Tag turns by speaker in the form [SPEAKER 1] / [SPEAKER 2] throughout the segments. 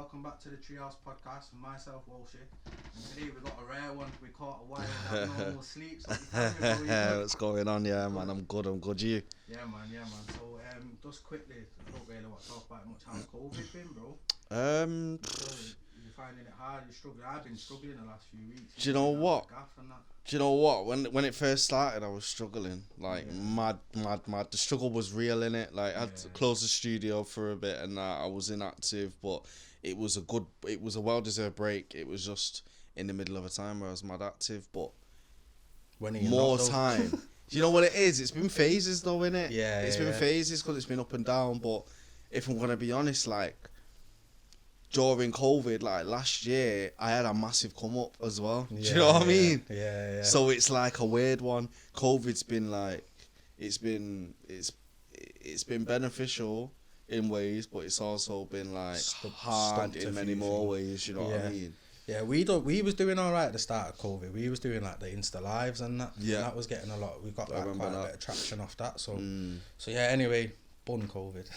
[SPEAKER 1] welcome back to the Treehouse podcast with myself, Walshy. And today we got a rare one. We caught a wild abnormal Sleepz.
[SPEAKER 2] What's going on? Yeah, man, I'm good. You?
[SPEAKER 1] Yeah, man. So, just quickly, I don't really want to talk about it much. How's COVID been, bro? You're finding it hard? You're struggling? I've been struggling the last few weeks.
[SPEAKER 2] Do you know what? When it first started, I was struggling, mad. The struggle was real in it. Like I had to close the studio for a bit, and I was inactive, but it was a well-deserved break. It was just in the middle of a time where I was mad active, but more time. Do you know what it is? It's been phases though, innit? It's been phases because it's been up and down. But if I'm gonna be honest, like during COVID, like last year, I had a massive come up as well. Do you know what I mean?
[SPEAKER 1] Yeah.
[SPEAKER 2] So it's like a weird one. COVID's been like, it's been beneficial in ways, but it's also been like hard in many more ways. You know what I mean?
[SPEAKER 1] Yeah, we was doing all right at the start of COVID. We was doing like the Insta lives and that. Yeah, and that was getting a lot. We got like quite a bit of traction off that. So yeah. Anyway. Bun COVID.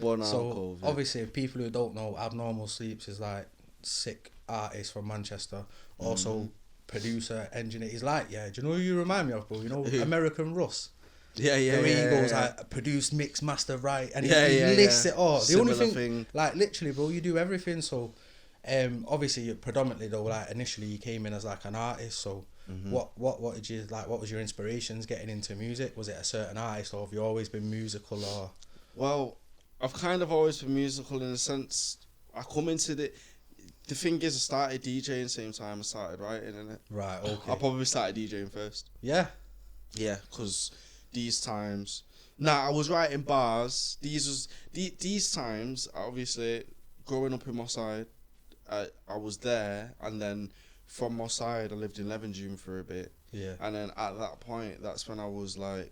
[SPEAKER 2] COVID.
[SPEAKER 1] Obviously, if people who don't know, Abnormal Sleepz is like sick artist from Manchester. Also producer, engineer. He's like, do you know who you remind me of, bro? You know, American Russ.
[SPEAKER 2] He
[SPEAKER 1] goes like produce, mix, master, write, and he lists it all. The only thing, like literally, bro, you do everything. So, obviously, predominantly though, like initially you came in as like an artist. So. What did you like? What was your inspirations getting into music? Was it a certain artist, or have you always been musical? Or
[SPEAKER 2] well, I've kind of always been musical in a sense. I come into the thing is I started DJing same time I started writing, innit?
[SPEAKER 1] Right. Okay.
[SPEAKER 2] I probably started DJing first.
[SPEAKER 1] Yeah,
[SPEAKER 2] because these times. I was writing bars. These times, obviously, growing up in Moss Side, I was there, and then. From my side, I lived in Levenshulme for a bit.
[SPEAKER 1] Yeah.
[SPEAKER 2] And then at that point, that's when I was like,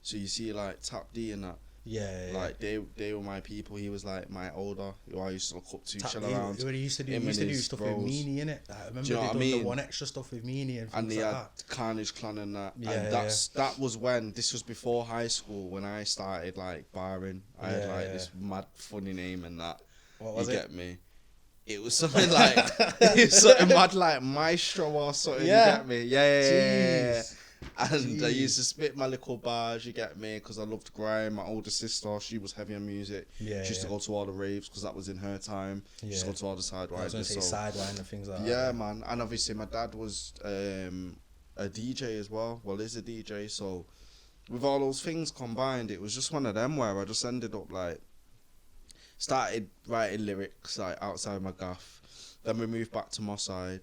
[SPEAKER 2] so you see like Tap D and that.
[SPEAKER 1] Yeah.
[SPEAKER 2] Like they were my people. He was like my older, who I used to look up to, chill around.
[SPEAKER 1] He used to do stuff with Meanie, innit? I remember they done the one extra stuff with Meanie and things
[SPEAKER 2] and they
[SPEAKER 1] like
[SPEAKER 2] had
[SPEAKER 1] that.
[SPEAKER 2] Carnage Clan and that.
[SPEAKER 1] Yeah,
[SPEAKER 2] and that was when, this was before high school, when I started like barring. I had like this mad funny name and that.
[SPEAKER 1] What was it?
[SPEAKER 2] You get me? It was something like something mad like Maestro or something. You get me? Yeah. And I used to spit my little bars. You get me? Because I loved grime. My older sister, she was heavy on music. She used to go to all the raves because that was in her time. She used to go to all the sidewinders.
[SPEAKER 1] I was going to say sidewind and things like that.
[SPEAKER 2] Yeah, man. And obviously my dad was a DJ as well. Well, is a DJ. So with all those things combined, it was just one of them where I just ended up like. Started writing lyrics like outside my gaff. Then we moved back to Moss Side.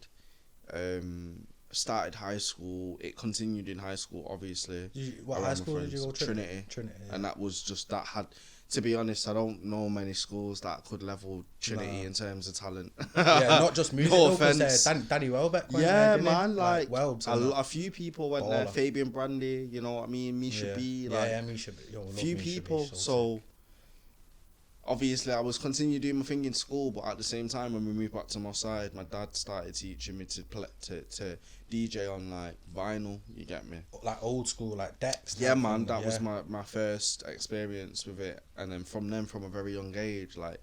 [SPEAKER 2] Started high school. It continued in high school, obviously.
[SPEAKER 1] What high school did you go to?
[SPEAKER 2] Trinity.
[SPEAKER 1] Yeah.
[SPEAKER 2] And that was just that had. To be honest, I don't know many schools that could level Trinity in terms of talent.
[SPEAKER 1] Not just music.
[SPEAKER 2] No offense.
[SPEAKER 1] Danny Welbeck went
[SPEAKER 2] there,
[SPEAKER 1] man.
[SPEAKER 2] Man, like
[SPEAKER 1] Welbs
[SPEAKER 2] a few people went there. Fabian Brandy, you know what I mean? Misha B.
[SPEAKER 1] Misha B.
[SPEAKER 2] Few people. So. Obviously, I was continuing doing my thing in school, but at the same time, when we moved back to my side, my dad started teaching me to DJ on like vinyl. You get me?
[SPEAKER 1] Like old school, like decks.
[SPEAKER 2] Yeah, man, that was my first experience with it, and then from a very young age, like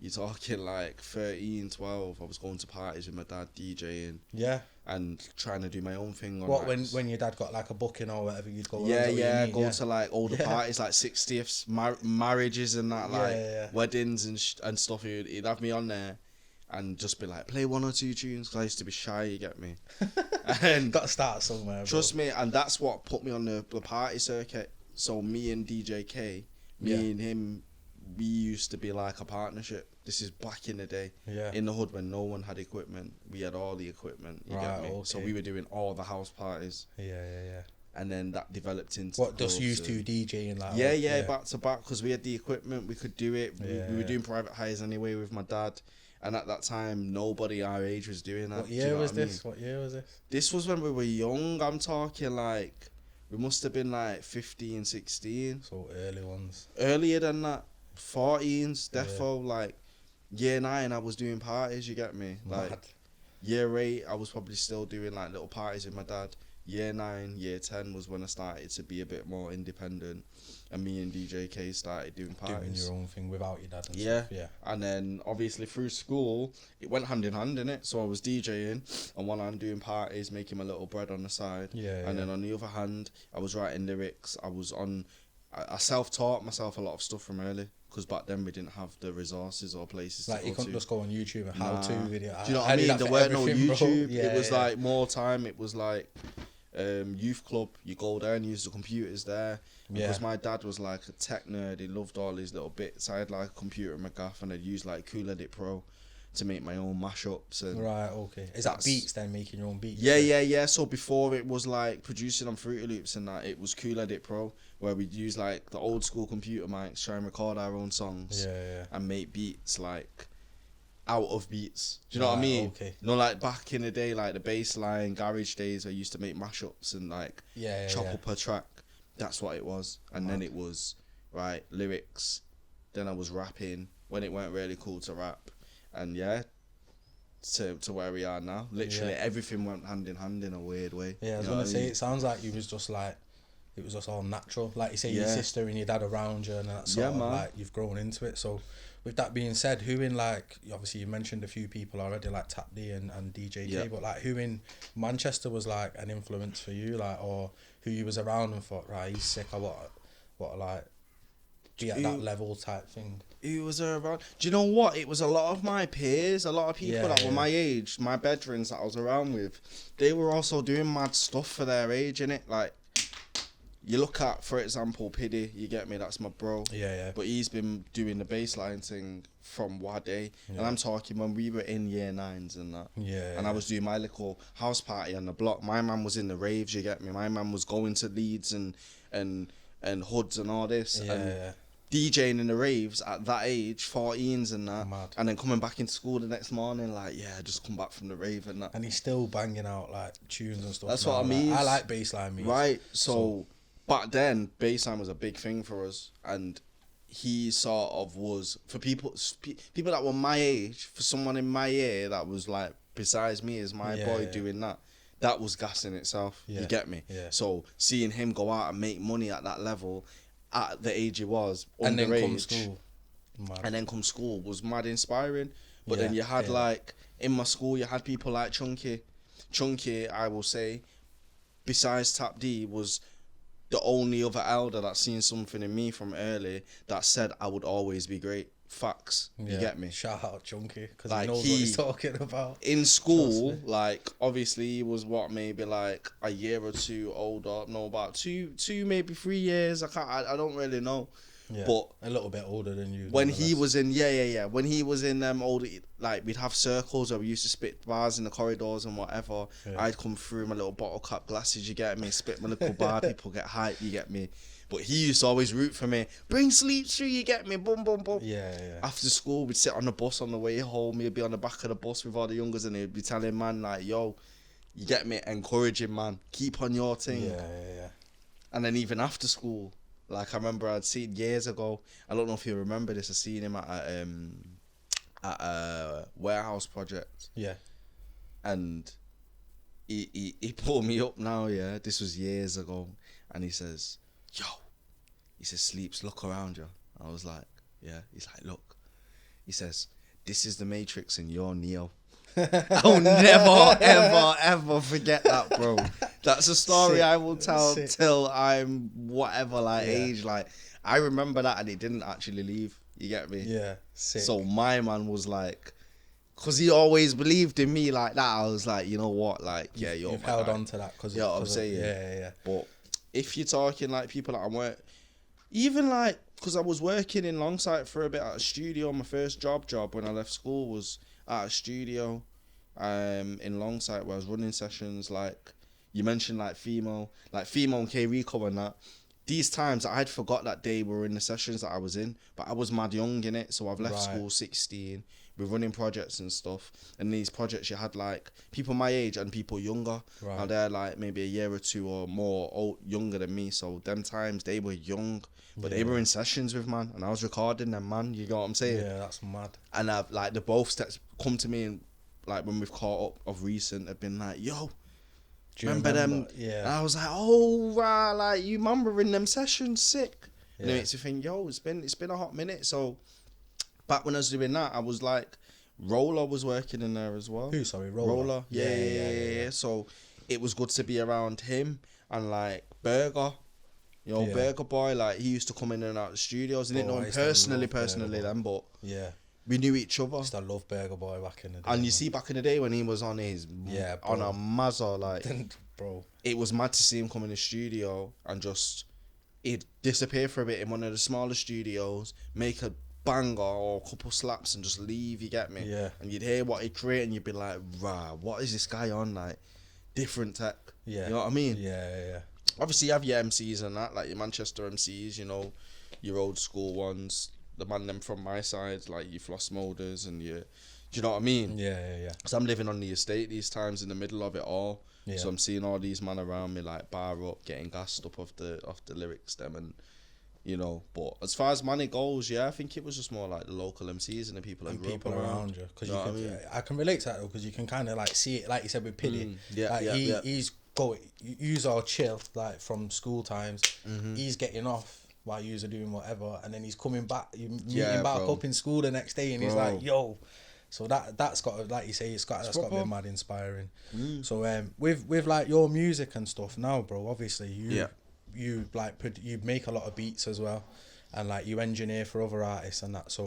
[SPEAKER 2] you're talking like 13, 12, I was going to parties with my dad DJing.
[SPEAKER 1] Yeah. And
[SPEAKER 2] trying to do my own thing.
[SPEAKER 1] What, when your dad got like a booking or whatever, you'd go.
[SPEAKER 2] Go to like older parties, like 60ths, marriages and that, weddings and stuff. He'd have me on there and just be like, play one or two tunes, because I used to be shy, you get me? And
[SPEAKER 1] got to start somewhere, bro.
[SPEAKER 2] Trust me, and that's what put me on the party circuit. So me and DJ K, and him, we used to be like a partnership. This is back in the day. Yeah. In the hood when no one had equipment. We had all the equipment. You get me? Okay. So we were doing all the house parties.
[SPEAKER 1] Yeah.
[SPEAKER 2] And then that developed into...
[SPEAKER 1] What, just used to DJing like
[SPEAKER 2] Yeah, back to back, because we had the equipment. We could do it. We were doing private hires anyway with my dad. And at that time, nobody our age was doing that.
[SPEAKER 1] What year was this?
[SPEAKER 2] This was when we were young. I'm talking like... We must have been like 15, 16.
[SPEAKER 1] So early ones.
[SPEAKER 2] Earlier than that. 14s, defo, like... Year 9, I was doing parties, you get me? Like, year 8, I was probably still doing like little parties with my dad. year 9, year 10 was when I started to be a bit more independent, and me and DJ K started doing parties.
[SPEAKER 1] Doing your own thing without your dad and stuff. Yeah.
[SPEAKER 2] And then obviously through school, it went hand in hand, innit? So I was DJing, and one hand doing parties, making my little bread on the side. And then on the other hand, I was writing lyrics. I self-taught myself a lot of stuff from early. Because back then we didn't have the resources or places to go to.
[SPEAKER 1] You couldn't just go on YouTube and how-to video.
[SPEAKER 2] Do you know what I mean? There weren't no YouTube. It was like more time. It was like youth club. You go there and use the computers there. Because my dad was like a tech nerd. He loved all these little bits. I had like a computer in my gaff, and I'd use like Cool Edit Pro to make my own mashups. And
[SPEAKER 1] right, okay. Is that beats then, making your own beats?
[SPEAKER 2] Yeah. So before it was like producing on Fruity Loops and that, it was Cool Edit Pro, where we'd use like the old school computer mics, try and record our own songs, and make beats like out of beats. Do you know what I mean?
[SPEAKER 1] Okay.
[SPEAKER 2] You know, like back in the day, like the bassline garage days, I used to make mashups and like chop up a track. That's what it was. And then it was lyrics. Then I was rapping when it weren't really cool to rap. And to where we are now. Literally everything went hand in hand in a weird way.
[SPEAKER 1] Yeah, I was gonna say, it sounds like you was just like, it was just all natural. Like you say, your sister and your dad around you, and that sort of like you've grown into it. So with that being said, who in like, obviously you mentioned a few people already, like Tap D and DJ K, but like who in Manchester was like an influence for you, like, or who you was around and thought, right, he's sick, I what like be at that level type thing?
[SPEAKER 2] Who was around? Do you know what? It was a lot of my peers, a lot of people that were my age, my bedrooms that I was around with. They were also doing mad stuff for their age, innit? Like, you look at, for example, Piddy, you get me, that's my bro.
[SPEAKER 1] Yeah.
[SPEAKER 2] But he's been doing the bassline thing from Wade. And I'm talking when we were in year 9s and that. And I was doing my little house party on the block. My man was in the raves, you get me? My man was going to Leeds and hoods and all this. DJing in the raves at that age, 14s and that.
[SPEAKER 1] Mad.
[SPEAKER 2] And then coming back into school the next morning, like, I just come back from the rave and that.
[SPEAKER 1] And he's still banging out like tunes and stuff.
[SPEAKER 2] That's what I mean.
[SPEAKER 1] I like bassline music.
[SPEAKER 2] Right, so back then, bassline was a big thing for us, and he sort of was, for people that were my age, for someone in my year that was like, besides me as my boy doing that was gas in itself, you get me? So seeing him go out and make money at that level, at the age he was,
[SPEAKER 1] and then
[SPEAKER 2] underage,
[SPEAKER 1] come school.
[SPEAKER 2] and then come school was mad inspiring. But then you had like, in my school, you had people like Chunky, I will say, besides Tap D, was the only other elder that seen something in me from early that said I would always be great. Facts. You get me?
[SPEAKER 1] Shout out Chunky, because
[SPEAKER 2] like,
[SPEAKER 1] he knows what he's talking about.
[SPEAKER 2] In school, like, obviously he was maybe like a year or two older. No, about two, maybe 3 years. I don't really know.
[SPEAKER 1] Yeah,
[SPEAKER 2] but
[SPEAKER 1] a little bit older than you.
[SPEAKER 2] When he was in, when he was in older, like, we'd have circles where we used to spit bars in the corridors and whatever. I'd come through my little bottle cap glasses, you get me, spit my little bar, people get hyped, you get me. But he used to always root for me. Bring Sleepz through, you get me, boom, boom, boom.
[SPEAKER 1] Yeah.
[SPEAKER 2] After school, we'd sit on the bus on the way home. He'd be on the back of the bus with all the youngers, and he'd be telling man like, yo, you get me, encouraging man, keep on your thing.
[SPEAKER 1] Yeah.
[SPEAKER 2] And then even after school, like, I remember I'd seen years ago, I don't know if you remember this, I seen him at a warehouse project.
[SPEAKER 1] Yeah.
[SPEAKER 2] And he pulled me up now, this was years ago, and he says, yo, he says, Sleepz, look around you. I was like, he's like, look, he says, this is the Matrix and you're Neo. I'll never, ever forget that, bro. That's a story I will tell till I'm whatever, like, age. Like, I remember that, and it didn't actually leave. You get me?
[SPEAKER 1] Yeah, sick.
[SPEAKER 2] So my man was like, because he always believed in me like that, I was like, you know what, like,
[SPEAKER 1] you've held on to that. Cause
[SPEAKER 2] I'm saying.
[SPEAKER 1] Yeah.
[SPEAKER 2] But if you're talking like people that I weren't, even like, because I was working in Longsight for a bit at a studio. My first job when I left school was at a studio in Longsight where I was running sessions. Like, you mentioned like Femo and K Rico and that. These times I had forgot that they were in the sessions that I was in, but I was mad young in it. So I've left school 16. We're running projects and stuff, and these projects you had like people my age and people younger. Now they're like maybe a year or two or more younger than me, so them times they were young, but they were in sessions with man, and I was recording them, man. You know what I'm saying?
[SPEAKER 1] Yeah, that's mad.
[SPEAKER 2] And I've like the both steps come to me, and like when we've caught up of recent, have been like, yo, Remember them?
[SPEAKER 1] Yeah.
[SPEAKER 2] And I was like, oh, right, like, you man were in them sessions, sick.
[SPEAKER 1] Yeah.
[SPEAKER 2] And it makes you think, yo, it's been a hot minute. So, back when I was doing that, I was like, Roller was working in there as well.
[SPEAKER 1] Who, sorry? Roller?
[SPEAKER 2] Yeah. So, it was good to be around him and, like, Burger. You know, Burger Boy, like, he used to come in and out of the studios. I didn't know him personally then, but we knew each other.
[SPEAKER 1] I used to love Burger Boy back in the day.
[SPEAKER 2] And you see, back in the day when he was on his, on a Mazza, like,
[SPEAKER 1] bro,
[SPEAKER 2] it was mad to see him come in the studio and just, he'd disappear for a bit in one of the smaller studios, make a banger or a couple slaps and just leave, you get me?
[SPEAKER 1] Yeah.
[SPEAKER 2] And you'd hear what he'd create and you'd be like, rah, what is this guy on? Like, different tech.
[SPEAKER 1] Yeah.
[SPEAKER 2] You know what I mean?
[SPEAKER 1] Yeah.
[SPEAKER 2] Obviously, you have your MCs and that, like your Manchester MCs, you know, your old school ones, the man them from my side, like your Floss Molders and your, do you know what I mean?
[SPEAKER 1] Yeah.
[SPEAKER 2] Because I'm living on the estate these times in the middle of it all.
[SPEAKER 1] Yeah.
[SPEAKER 2] So I'm seeing all these men around me like bar up, getting gassed up off the lyrics them and, you know. But as far as Manneh goes, yeah, I think it was just more like the local MCs and the people that grew up around
[SPEAKER 1] you. Because I can relate to that though, because you can kind of like see it, like you said with Piddy. He's he's all chill, like from school times. He's getting off while you're doing whatever, and then he's coming back. You meet him back up in school the next day, and he's like, "Yo." So that's got to, like you say, that's got to be mad inspiring. So with like your music and stuff now, bro. Obviously you like you make a lot of beats as well, and like you engineer for other artists and that. So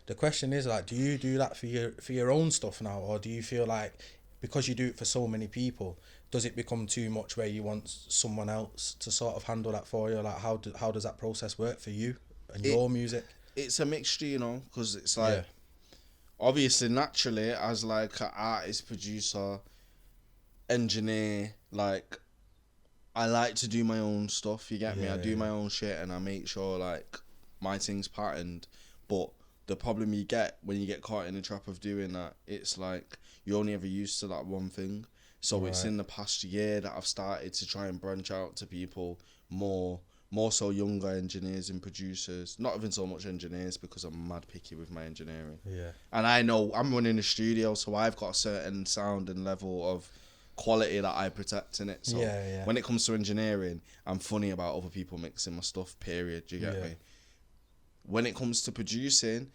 [SPEAKER 1] the question is like, do you do that for your own stuff now, or do you feel like because you do it for so many people, does it become too much where you want someone else to sort of handle that for you? Like how does that process work for you and your music?
[SPEAKER 2] It's a mixture, you know, because it's like obviously naturally as like an artist, producer, engineer, like I like to do my own stuff, you get me? I do my own shit and I make sure like my thing's patterned. But the problem you get when you get caught in the trap of doing that, it's like you're only ever used to that one thing. So it's in the past year that I've started to try and branch out to people more so younger engineers and producers. Not even so much engineers because I'm mad picky with my engineering. Yeah. And I know I'm running a studio, so I've got a certain sound and level of quality that I protect in it. So when it comes to engineering, I'm funny about other people mixing my stuff, period. Do you get me? When it comes to producing,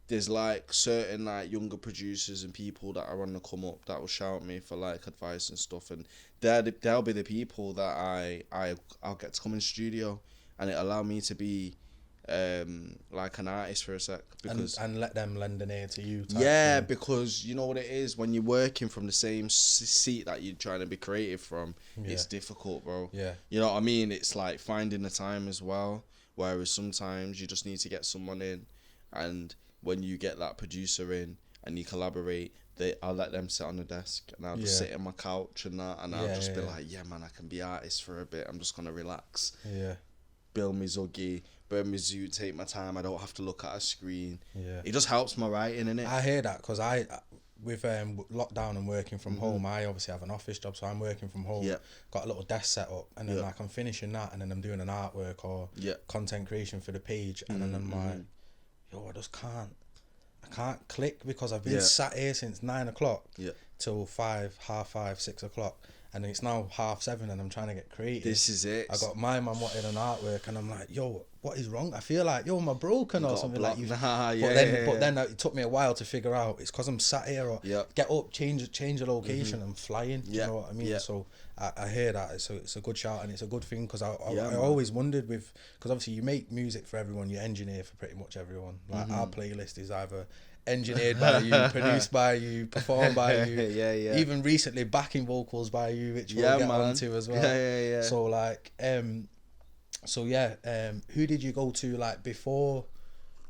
[SPEAKER 2] there's like certain like younger producers and people that are on the come up that will shout me for like advice and stuff, and they'll be the people that I'll get to come in the studio, and it allow me to be like an artist for a sec, because
[SPEAKER 1] and let them lend an ear to you.
[SPEAKER 2] Because you know what it is when you're working from the same seat that you're trying to be creative from. It's difficult, bro. You know what I mean? It's like finding the time as well, whereas sometimes you just need to get someone in, and when you get that producer in and you collaborate, I'll let them sit on the desk and I'll just sit on my couch and that, and I'll just be like, yeah man, I can be artist for a bit. I'm just gonna relax. Build me zuggy, burn me zoot, take my time. I don't have to look at a screen. It just helps my writing, innit?
[SPEAKER 1] I hear that because with lockdown and working from home, I obviously have an office job, so I'm working from home. Got a little desk set up, and then like I'm finishing that, and then I'm doing an artwork or content creation for the page, and then I'm like, yo, I can't click because I've been sat here since 9 o'clock till 5, half 5, 6 o'clock, and it's now 6:30 and I'm trying to get creative.
[SPEAKER 2] This is it.
[SPEAKER 1] I got my man wanting an artwork and I'm like, yo, what is wrong? I feel like, yo, am I broken or something like that? But then it took me a while to figure out it's because I'm sat here or get up, change a location and flying. Do you know what I mean? So I hear that. It's a good shout and it's a good thing because I always wondered because obviously you make music for everyone, you engineer for pretty much everyone. Like our playlist is either engineered by you, produced by you, performed by you. Even recently backing vocals by you, which we'll get onto as well. So like, who did you go to like before?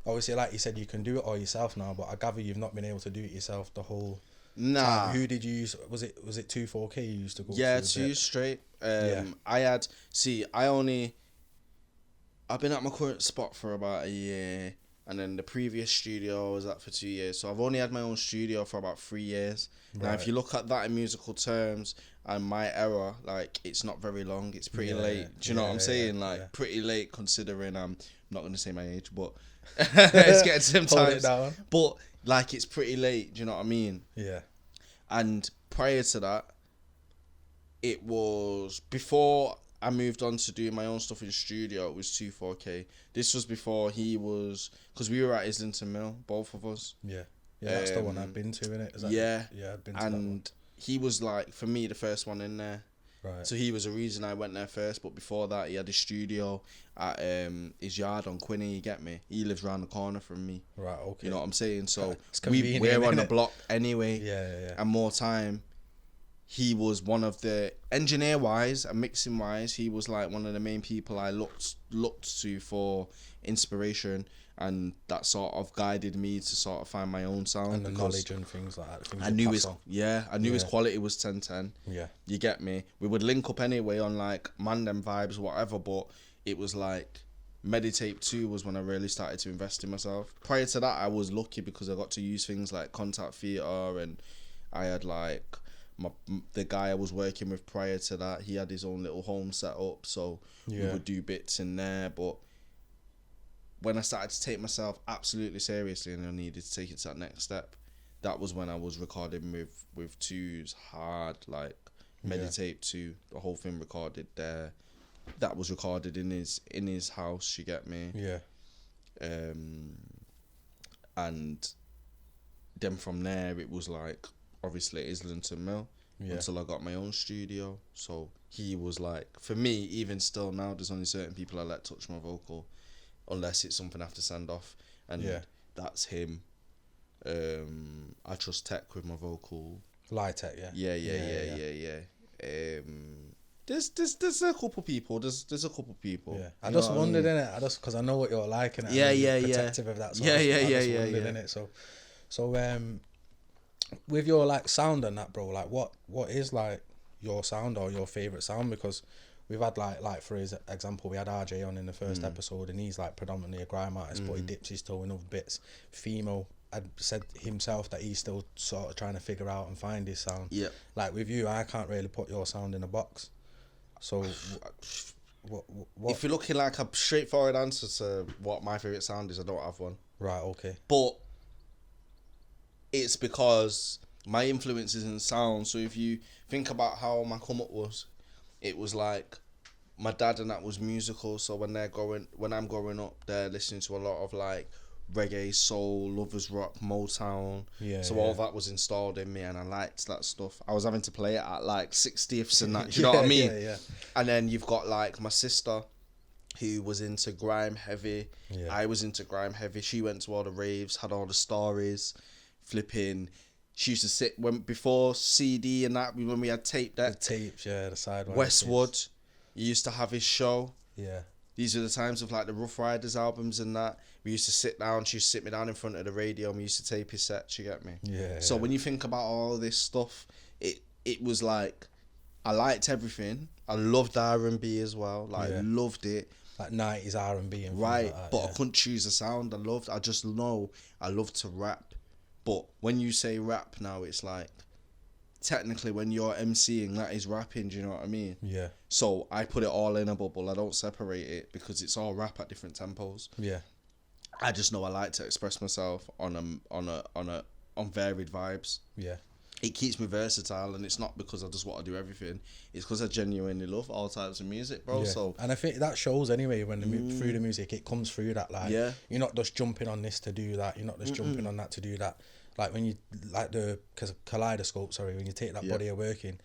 [SPEAKER 1] Obviously, like you said, you can do it all yourself now, but I gather you've not been able to do it yourself the whole time. Who did you use? Was it 2-4K you used to go to?
[SPEAKER 2] Yeah, 2 straight. I've been at my current spot for about a year. And then the previous studio I was at for 2 years. So I've only had my own studio for about 3 years. Now, if you look at that in musical terms and my era, like, it's not very long. It's pretty late. Do you know what I'm saying? Pretty late considering I'm not going to say my age, but it's getting to them times. But, like, it's pretty late. Do you know what I mean? And prior to that, it was before I moved on to doing my own stuff in studio. It was 24K. This was before he was, because we were at Islington Mill, both of us.
[SPEAKER 1] Yeah, that's the one I've been to, innit?
[SPEAKER 2] I've been to that one. He was like, for me, the first one in there.
[SPEAKER 1] Right.
[SPEAKER 2] So he was the reason I went there first. But before that, he had a studio at his yard on Quinney. You get me? He lives round the corner from me.
[SPEAKER 1] Right. Okay.
[SPEAKER 2] You know what I'm saying? So
[SPEAKER 1] we're
[SPEAKER 2] on the block anyway.
[SPEAKER 1] Yeah.
[SPEAKER 2] And more time. He was one of the engineer wise and mixing wise. He was like one of the main people I looked to for inspiration, and that sort of guided me to sort of find my own sound
[SPEAKER 1] and the knowledge and things like that.
[SPEAKER 2] I knew his quality was 10/10.
[SPEAKER 1] Yeah,
[SPEAKER 2] you get me. We would link up anyway on like Manneh vibes, whatever. But it was like Medicave 2 was when I really started to invest in myself. Prior to that, I was lucky because I got to use things like Contact Theatre, and I had like the guy I was working with prior to that, he had his own little home set up, so we would do bits in there. But when I started to take myself absolutely seriously and I needed to take it to that next step, that was when I was recording with twos hard, like Medicave 2, the whole thing recorded there. That was recorded in his house, you get me?
[SPEAKER 1] Yeah.
[SPEAKER 2] And then from there it was like obviously Islington Mill until I got my own studio. So he was like, for me, even still now, there's only certain people I let touch my vocal unless it's something I have to send off, and that's him. I trust Tech with my vocal.
[SPEAKER 1] Light Tech,
[SPEAKER 2] yeah. There's a couple people. There's a couple people.
[SPEAKER 1] Yeah, I just wondered, innit? Because I know what you're like, and protective of that. So innit? So with your like sound and that, bro, like what is like your sound or your favorite sound? Because we've had like for example, we had RJ on in the first episode, and he's like predominantly a grime artist, but he dips his toe in other bits. Fimo had said himself that he's still sort of trying to figure out and find his sound.
[SPEAKER 2] Yeah.
[SPEAKER 1] Like with you, I can't really put your sound in a box. So what?
[SPEAKER 2] If you're looking like a straightforward answer to what my favorite sound is, I don't have one.
[SPEAKER 1] Right. Okay.
[SPEAKER 2] But it's because my influence is in sound. So if you think about how my come up was, it was like my dad and that was musical. So when I'm growing up, they're listening to a lot of like reggae, soul, lovers rock, Motown. All that was installed in me, and I liked that stuff. I was having to play it at like 60ths and that. Do you know what I mean?
[SPEAKER 1] Yeah.
[SPEAKER 2] And then you've got like my sister, who was into grime heavy.
[SPEAKER 1] Yeah.
[SPEAKER 2] I was into grime heavy. She went to all the raves, had all the stories. Flipping, she used to sit before CD and that, when we had tape deck.
[SPEAKER 1] The tapes, the sideways.
[SPEAKER 2] Westwood, he used to have his show.
[SPEAKER 1] Yeah.
[SPEAKER 2] These are the times of like the Rough Riders albums and that. We used to sit down, she used to sit me down in front of the radio, and we used to tape his sets, you get me?
[SPEAKER 1] Yeah.
[SPEAKER 2] So when you think about all this stuff, it was like, I liked everything. I loved R&B as well, loved it.
[SPEAKER 1] Like 90s R&B and
[SPEAKER 2] right,
[SPEAKER 1] like that,
[SPEAKER 2] but I couldn't choose a sound I just know I love to rap. But when you say rap now, it's like, technically when you're MCing, that is rapping, do you know what I mean?
[SPEAKER 1] Yeah.
[SPEAKER 2] So I put it all in a bubble. I don't separate it because it's all rap at different tempos.
[SPEAKER 1] Yeah.
[SPEAKER 2] I just know I like to express myself on varied vibes.
[SPEAKER 1] Yeah.
[SPEAKER 2] It keeps me versatile, and it's not because I just want to do everything. It's because I genuinely love all types of music, bro.
[SPEAKER 1] Yeah.
[SPEAKER 2] So,
[SPEAKER 1] and I think that shows anyway when through the music, it comes through that like you're not just jumping on this to do that. You're not just jumping on that to do that. Like when you like kaleidoscope. Sorry, when you take that body of work in,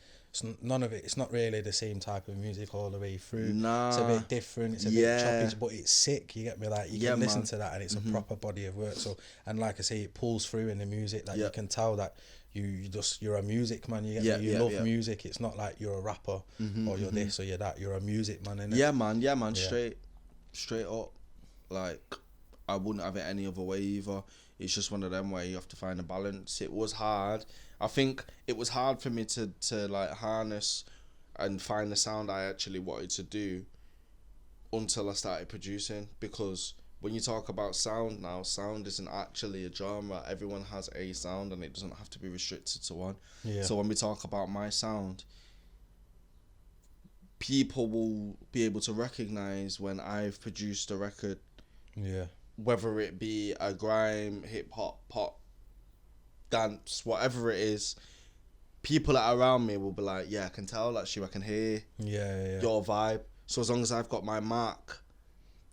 [SPEAKER 1] none of it. It's not really the same type of music all the way through.
[SPEAKER 2] Nah.
[SPEAKER 1] It's a bit different. It's a bit choppy, but it's sick. You get me? Like you can listen to that, and it's a proper body of work. So, and like I say, it pulls through in the music. Like you can tell that you're a music man. You get me? You love music. It's not like you're a rapper or you're this or you're that. You're a music man, innit?
[SPEAKER 2] Yeah, man. Straight up. Like I wouldn't have it any other way either. It's just one of them where you have to find a balance. It was hard. I think it was hard for me to like harness and find the sound I actually wanted to do until I started producing, because when you talk about sound now, sound isn't actually a genre. Everyone has a sound, and it doesn't have to be restricted to one. Yeah. So when we talk about my sound, people will be able to recognize when I've produced a record.
[SPEAKER 1] Yeah.
[SPEAKER 2] Whether it be a grime, hip hop, pop, dance, whatever it is, people that are around me will be like, yeah, I can tell that's you. I can hear your vibe. So as long as I've got my mark,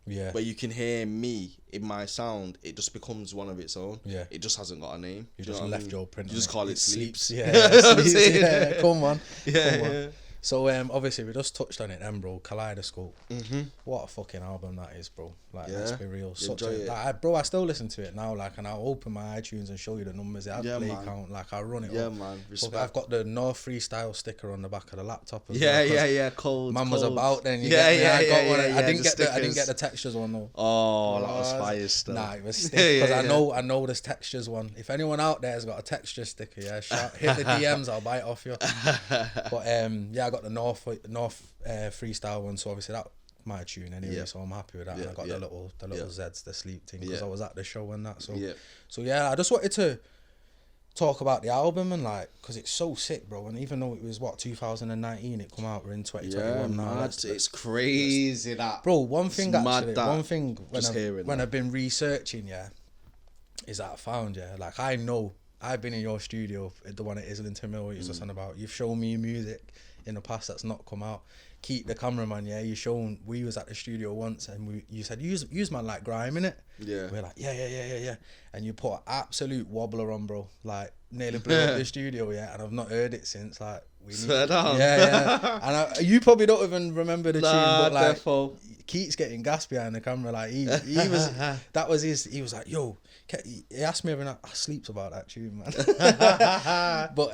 [SPEAKER 2] where you can hear me in my sound, it just becomes one of its own. Yeah. It just hasn't got a name.
[SPEAKER 1] You just left your print.
[SPEAKER 2] You just call it Sleepz.
[SPEAKER 1] Yeah, Sleepz. Yeah, come on. Yeah. So obviously we just touched on it then, bro. Kaleidoscope. What a fucking album that is, bro. Like, let's be real. I still listen to it now. Like, and I'll open my iTunes and show you the numbers. It has play count. Like, I run it up.
[SPEAKER 2] Man. Respect.
[SPEAKER 1] I've got the North Freestyle sticker on the back of the laptop as
[SPEAKER 2] well.
[SPEAKER 1] Yeah.
[SPEAKER 2] Cold.
[SPEAKER 1] Man was about then. I didn't get the textures one though.
[SPEAKER 2] Oh, that was fire stuff.
[SPEAKER 1] Nah, it was stiff because I know there's textures one. If anyone out there has got a texture sticker, hit the DMs. I'll buy it off you. But I got the North Freestyle one, so obviously that my tune anyway, so I'm happy with that. And I got the little Zeds, the sleep thing, because I was at the show and that. So I just wanted to talk about the album and like, because it's so sick, bro. And even though it was 2019, it come out, we're in 2021 now.
[SPEAKER 2] It's crazy that,
[SPEAKER 1] bro. One thing when I've been researching, is that I found like, I know I've been in your studio, the one at Islington Mill, you're just on about. You've shown me music in the past that's not come out. Keith, the cameraman, you shown, we was at the studio once and you said use man like grime in it. We're like yeah, and you put an absolute wobbler on, bro, like nearly blew up the studio, and I've not heard it since. Like, and you probably don't even remember the tune, but like Keith's getting gas behind the camera, like he was that was his. He was like, yo, he asked me every night, I sleeps about that tune, man. But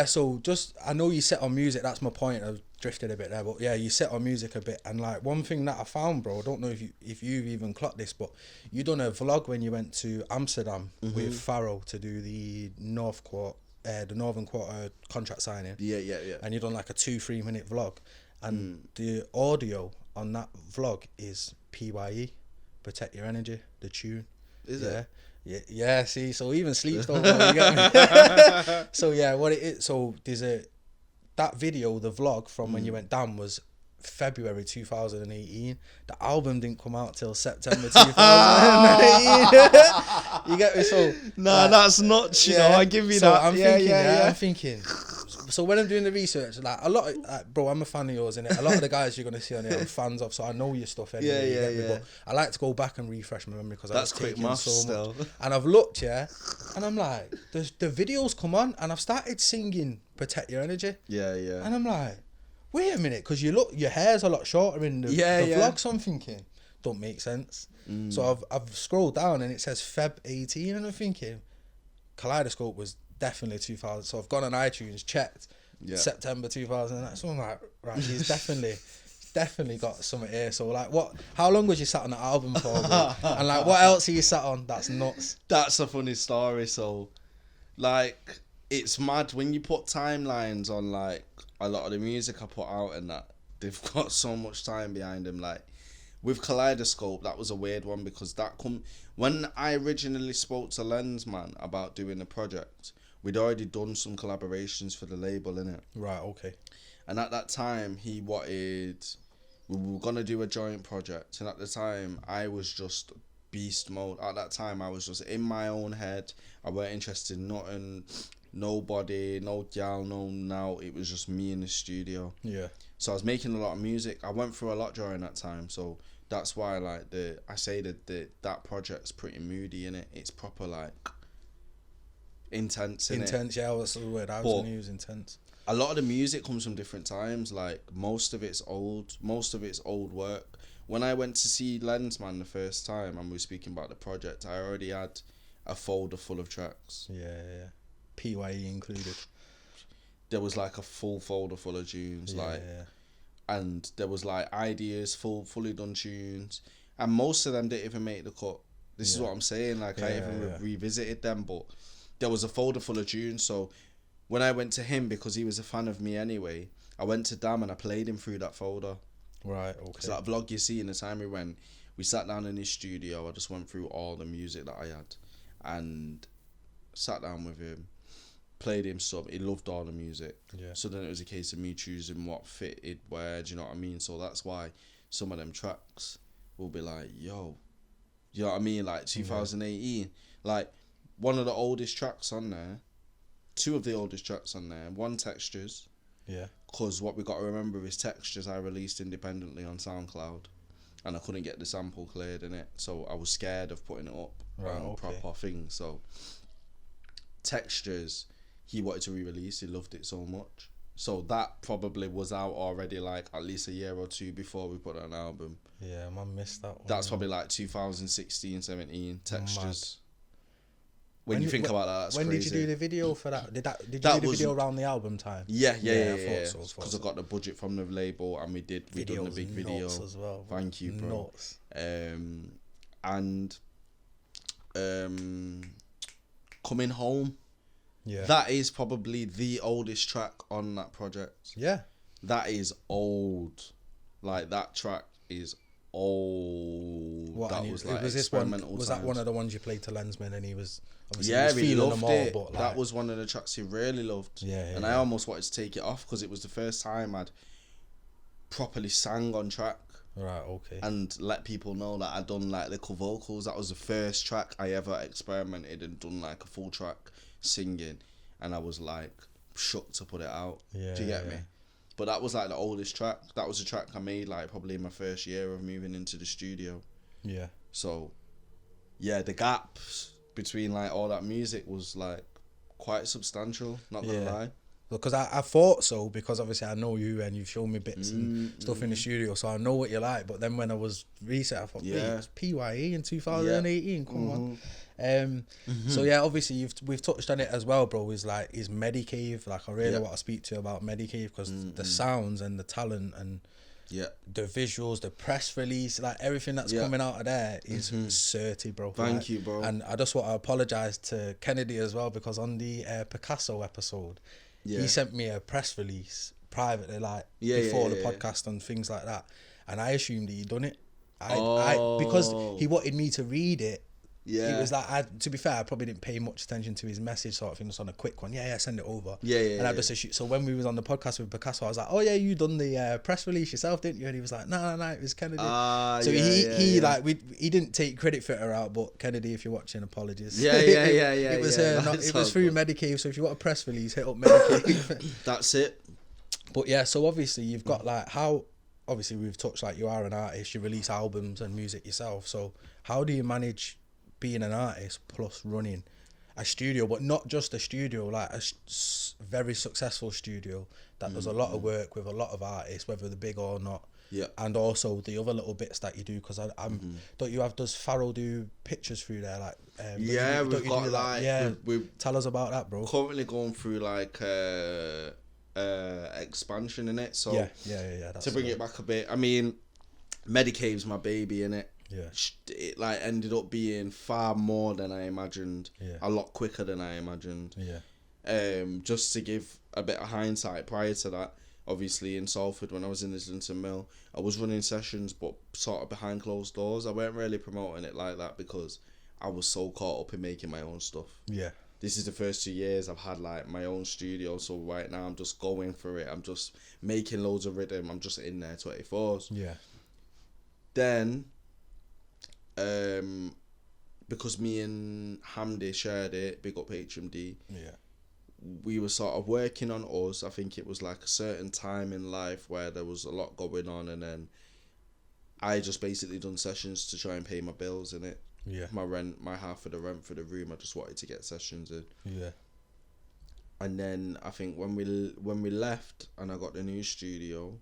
[SPEAKER 1] so just, I know you set on music, that's my point. I've drifted a bit there, but you set on music a bit. And like, one thing that I found, bro, I don't know if you've even clocked this, but you done a vlog when you went to Amsterdam with Pharaoh to do the Northern Quarter contract signing. And you done like a 2-3 minute vlog, and the audio on that vlog is PYE, Protect Your Energy, the tune.
[SPEAKER 2] Is it?
[SPEAKER 1] Yeah, see, so even Sleepz don't know, you get me? So what it is, so there's that video, the vlog from when you went down was February 2018. The album didn't come out till September 2018. You get me? So
[SPEAKER 2] that's not, you know, I give you that.
[SPEAKER 1] I'm thinking. So when I'm doing the research, like a lot of, bro, I'm a fan of yours, innit? A lot of the guys you're gonna see on it, I'm fans of, so I know your stuff anyway. But I like to go back and refresh my memory because I was taking so much. And I've looked, and I'm like, the videos come on, and I've started singing "Protect Your Energy." And I'm like, wait a minute, because your hair's a lot shorter in the vlog, so I'm thinking, don't make sense. So I've scrolled down and it says Feb 18, and I'm thinking, Kaleidoscope was definitely 2000. So I've gone on iTunes, checked September 2000. So I'm like, right, he's definitely got something here. So like, how long was you sat on the album for, bro? And like, what else are you sat on? That's nuts.
[SPEAKER 2] That's a funny story. So like, it's mad when you put timelines on like a lot of the music I put out, and that they've got so much time behind them. Like with Kaleidoscope, that was a weird one because when I originally spoke to Lensman about doing the project, we'd already done some collaborations for the label, innit?
[SPEAKER 1] Right, okay.
[SPEAKER 2] And at that time, we were gonna do a joint project, and at the time, I was just beast mode. At that time, I was just in my own head. I weren't interested in nothing, nobody, no gal, no now. It was just me in the studio. Yeah. So I was making a lot of music. I went through a lot during that time, so that's why like that project's pretty moody, innit? It's proper like intense, innit?
[SPEAKER 1] Intense, yeah, that's the word I was gonna use, intense.
[SPEAKER 2] A lot of the music comes from different times, like most of it's old work. When I went to see Lensman the first time and we were speaking about the project, I already had a folder full of tracks.
[SPEAKER 1] Yeah. PYE included.
[SPEAKER 2] There was like a full folder full of tunes, and there was like ideas, fully done tunes, and most of them didn't even make the cut. This is what I'm saying, like I even revisited them, but there was a folder full of tunes. So when I went to him, because he was a fan of me anyway, I went to Dam and I played him through that folder.
[SPEAKER 1] Right, okay.
[SPEAKER 2] So that vlog you see, in the time we sat down in his studio, I just went through all the music that I had and sat down with him, played him some. He loved all the music. Yeah. So then it was a case of me choosing what fitted where, do you know what I mean? So that's why some of them tracks will be like, yo, you know what I mean? Like 2018, like one of the oldest tracks on there two of the oldest tracks on there. One, Textures.
[SPEAKER 1] Yeah.
[SPEAKER 2] Because what we got to remember is Textures I released independently on SoundCloud, and I couldn't get the sample cleared in it, so I was scared of putting it up on proper thing. So Textures, he wanted to re-release. He loved it so much. So that probably was out already, like at least a year or two before we put out an album.
[SPEAKER 1] Yeah, man, missed that one.
[SPEAKER 2] That's probably like 2016, 17. Textures. When you think about that, that's
[SPEAKER 1] when
[SPEAKER 2] crazy.
[SPEAKER 1] Did you do the video for that? Did you do the video around the album time?
[SPEAKER 2] Yeah. Because I got the budget from the label, and we done the big video
[SPEAKER 1] as well.
[SPEAKER 2] Thank you, bro.
[SPEAKER 1] Nuts.
[SPEAKER 2] And Coming Home.
[SPEAKER 1] Yeah.
[SPEAKER 2] That is probably the oldest track on that project.
[SPEAKER 1] Yeah.
[SPEAKER 2] That is old. Like, that track is old.
[SPEAKER 1] What,
[SPEAKER 2] that was like experimental.
[SPEAKER 1] Was that one of the ones you played to Lensman, and he was obviously
[SPEAKER 2] he
[SPEAKER 1] feeling
[SPEAKER 2] loved
[SPEAKER 1] them all,
[SPEAKER 2] it.
[SPEAKER 1] but like,
[SPEAKER 2] that was one of the tracks he really loved. And I almost wanted to take it off because it was the first time I'd properly sang on track.
[SPEAKER 1] Right, okay.
[SPEAKER 2] And let people know that I'd done like little vocals. That was the first track I ever experimented and done like a full track singing, and I was like shook to put it out.
[SPEAKER 1] Yeah.
[SPEAKER 2] Do you get me? But that was like the oldest track. That was a track I made like probably in my first year of moving into the studio.
[SPEAKER 1] Yeah.
[SPEAKER 2] So yeah, the gaps between like all that music was like quite substantial, not gonna lie.
[SPEAKER 1] Because I thought so, because obviously I know you and you've shown me bits and stuff in the studio, so I know what you like. But then when I was reset, I thought, wait, it's PYE in 2018, come on. So yeah, obviously we've touched on it as well, bro. Is Medicave. Like, I really want to speak to you about Medicave, because the sounds and the talent and the visuals, the press release, like everything that's coming out of there is certy, bro.
[SPEAKER 2] Thank you, bro.
[SPEAKER 1] And I just want to apologise to Kennedy as well, because on the Picasso episode, he sent me a press release privately, like before the podcast and things like that, and I assumed he'd done it. I because he wanted me to read it. Yeah, it was like, to be fair, I probably didn't pay much attention to his message, sort of thing, just on a quick one. Send it over. And I just assumed. So when we was on the podcast with Picasso, I was like, oh yeah, you done the press release yourself, didn't you? And he was like, no, it was Kennedy. So he didn't take credit for it out, but Kennedy, if you're watching, apologies. It was through Medicave. So if you want a press release, hit up Medicave.
[SPEAKER 2] That's it.
[SPEAKER 1] But yeah, so obviously you've got like obviously we've touched, like, you are an artist, you release albums and music yourself. So how do you manage being an artist plus running a studio, but not just a studio, like a very successful studio that does a lot of work with a lot of artists, whether they're big or not. And also the other little bits that you do, because does Farrell do pictures through there, like
[SPEAKER 2] we've got like we've
[SPEAKER 1] tell us about that, bro.
[SPEAKER 2] Currently going through like expansion in it, so
[SPEAKER 1] that's
[SPEAKER 2] to bring it back a bit, I mean, Medicave's my baby in it. It like ended up being far more than I imagined. A lot quicker than I imagined. Just to give a bit of hindsight, prior to that, obviously in Salford, when I was in Islington Mill, I was running sessions, but sort of behind closed doors. I weren't really promoting it like that because I was so caught up in making my own stuff. This is the first 2 years I've had like my own studio, so right now I'm just going for it. I'm just making loads of rhythm. I'm just in there 24s. Then because me and Hamdi shared it, big up HMD, we were sort of working on us. I think it was like a certain time in life where there was a lot going on, and then I just basically done sessions to try and pay my bills in it. My rent, my half of the rent for the room, I just wanted to get sessions in. And then I think when we left and I got the new studio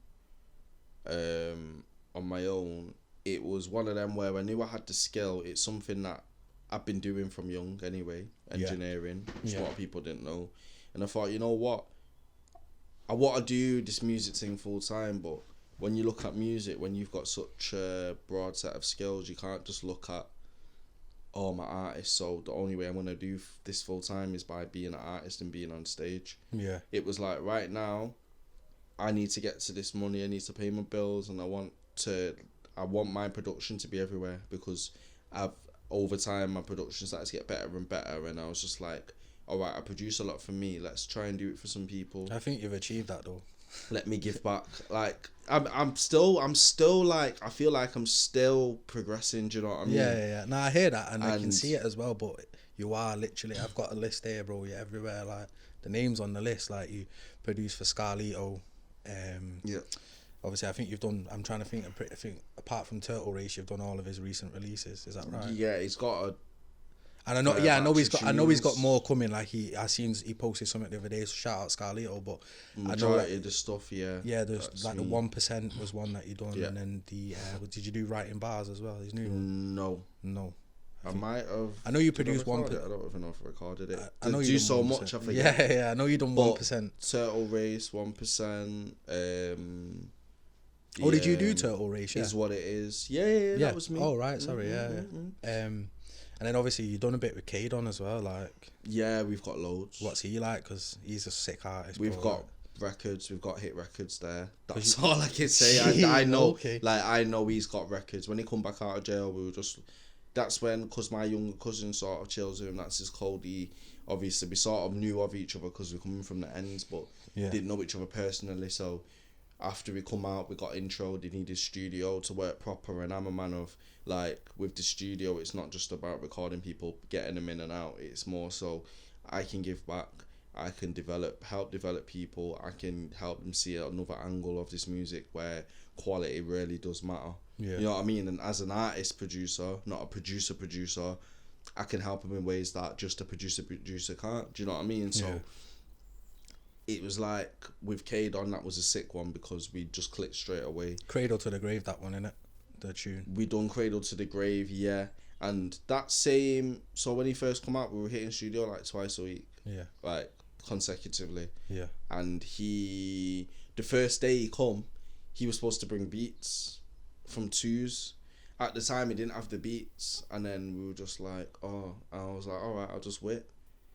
[SPEAKER 2] on my own, it was one of them where I knew I had the skill. It's something that I've been doing from young anyway, engineering, which a lot of people didn't know. And I thought, you know what, I want to do this music thing full time, but when you look at music, when you've got such a broad set of skills, you can't just look at, oh, I'm an artist, so the only way I'm going to do this full time is by being an artist and being on stage. It was like, right now, I need to get to this money, I need to pay my bills, and I want my production to be everywhere, because over time my production started to get better and better, and I was just like, alright, I produce a lot for me, let's try and do it for some people.
[SPEAKER 1] I think you've achieved that though.
[SPEAKER 2] Let me give back. Like I'm still like, I feel like I'm still progressing, do you know what I mean?
[SPEAKER 1] No, I hear that, and I can see it as well, but you are literally, I've got a list here, bro, you're everywhere, like the names on the list. Like you produced for Scarlito.
[SPEAKER 2] Yeah.
[SPEAKER 1] Obviously, I think you've done. I'm trying to think. I think apart from Turtle Race, you've done all of his recent releases. Is that right?
[SPEAKER 2] Yeah, he's got a.
[SPEAKER 1] And I know. Yeah, I know he's got. I know he's got more coming. Like I seen he posted something the other day. So shout out Scarlito. But
[SPEAKER 2] majority of the stuff, yeah.
[SPEAKER 1] Yeah, there's like the 1% was one that you done, and then the. Did you do Writing Bars as well? His new one?
[SPEAKER 2] No. I might have.
[SPEAKER 1] I know you produced 1%.
[SPEAKER 2] I don't even know if I recorded it.
[SPEAKER 1] I know
[SPEAKER 2] you do so 1%. Much. I forget.
[SPEAKER 1] Yeah. I know you done 1%.
[SPEAKER 2] Turtle Race 1%.
[SPEAKER 1] Oh, did you do Turtle Race? Yeah.
[SPEAKER 2] Is what it is. Yeah. That was me.
[SPEAKER 1] Oh right, sorry. Yeah. And then obviously you done a bit with Kadon as well. Like.
[SPEAKER 2] Yeah, we've got loads.
[SPEAKER 1] What's he like? Because he's a sick artist.
[SPEAKER 2] We've got records. We've got hit records there. That's all I can say. I know.
[SPEAKER 1] Okay.
[SPEAKER 2] Like I know he's got records. When he come back out of jail, we were just. That's when, because my younger cousin sort of chills with him, that's his Cody. Obviously, we sort of knew of each other because we're coming from the ends, but didn't know each other personally. So after we come out, we got introed. He needed studio to work proper, and I'm a man of, like, with the studio, it's not just about recording people, getting them in and out. It's more so I can give back. I can help develop people. I can help them see another angle of this music where quality really does matter.
[SPEAKER 1] Yeah.
[SPEAKER 2] You know what I mean? And as an artist producer, not a producer, I can help them in ways that just a producer can't. Do you know what I mean? So it was like with Kadon, that was a sick one because we just clicked straight away.
[SPEAKER 1] Cradle to the Grave, that one, innit? The tune.
[SPEAKER 2] We done Cradle to the Grave, yeah. And that same, so when he first come out, we were hitting studio like twice a week.
[SPEAKER 1] Yeah.
[SPEAKER 2] Like consecutively.
[SPEAKER 1] Yeah.
[SPEAKER 2] And the first day he come, he was supposed to bring beats from twos. At the time, he didn't have the beats, and then we were just like, oh, I was like, all right, I'll just wait.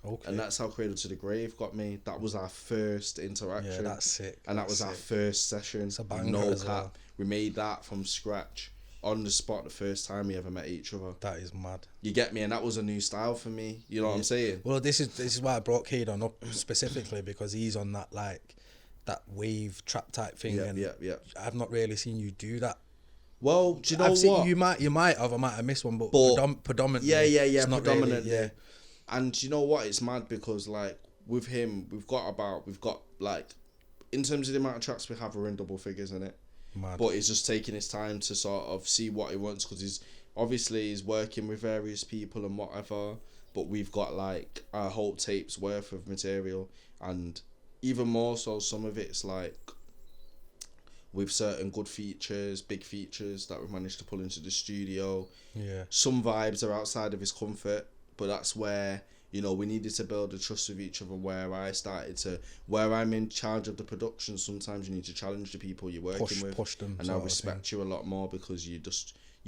[SPEAKER 1] Okay.
[SPEAKER 2] And that's how Cradle to the Grave got me. That was our first interaction.
[SPEAKER 1] Yeah, that's sick.
[SPEAKER 2] And that was our first session.
[SPEAKER 1] It's a banger
[SPEAKER 2] no
[SPEAKER 1] as
[SPEAKER 2] cap.
[SPEAKER 1] well.
[SPEAKER 2] We made that from scratch, on the spot, the first time we ever met each other.
[SPEAKER 1] That is mad.
[SPEAKER 2] You get me? And that was a new style for me. You know what I'm saying?
[SPEAKER 1] Well, this is why I brought Kadon up specifically, because he's on that, like, that wave trap type thing.
[SPEAKER 2] Yeah.
[SPEAKER 1] I've not really seen you do that.
[SPEAKER 2] Well, do you know
[SPEAKER 1] I've
[SPEAKER 2] what?
[SPEAKER 1] seen you might have. I might have missed one, but predominantly.
[SPEAKER 2] Yeah. Predominantly.
[SPEAKER 1] Really,
[SPEAKER 2] And you know what? It's mad because, like, with him, we've got like, in terms of the amount of tracks we have, we're in double figures in it.
[SPEAKER 1] Mad.
[SPEAKER 2] But he's just taking his time to sort of see what he wants, because he's working with various people and whatever. But we've got like a whole tape's worth of material, and even more so, some of it's like with certain good features, big features that we've managed to pull into the studio.
[SPEAKER 1] Yeah.
[SPEAKER 2] Some vibes are outside of his comfort, but that's where, you know, we needed to build a trust with each other, where I'm in charge of the production. Sometimes you need to challenge the people you're working with.
[SPEAKER 1] Push them.
[SPEAKER 2] And I respect you a lot more because you're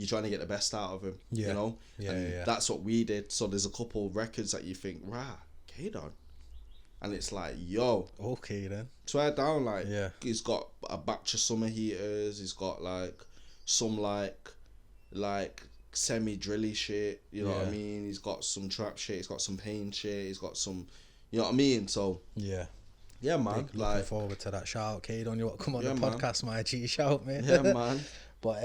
[SPEAKER 2] trying to get the best out of him, you know?
[SPEAKER 1] Yeah.
[SPEAKER 2] That's what we did. So there's a couple records that you think, rah, Kadon. And it's like, yo.
[SPEAKER 1] Okay, then.
[SPEAKER 2] Swear down, like,
[SPEAKER 1] yeah.
[SPEAKER 2] He's got a batch of summer heaters. He's got, like, some, like semi-drilly shit, you know what I mean? He's got some trap shit. He's got some pain shit. He's got some, you know what I mean? So, yeah, man.
[SPEAKER 1] Looking forward to that. Shout out, Kadon. You want to come on the podcast, my G? Shout, mate.
[SPEAKER 2] Yeah, man.
[SPEAKER 1] But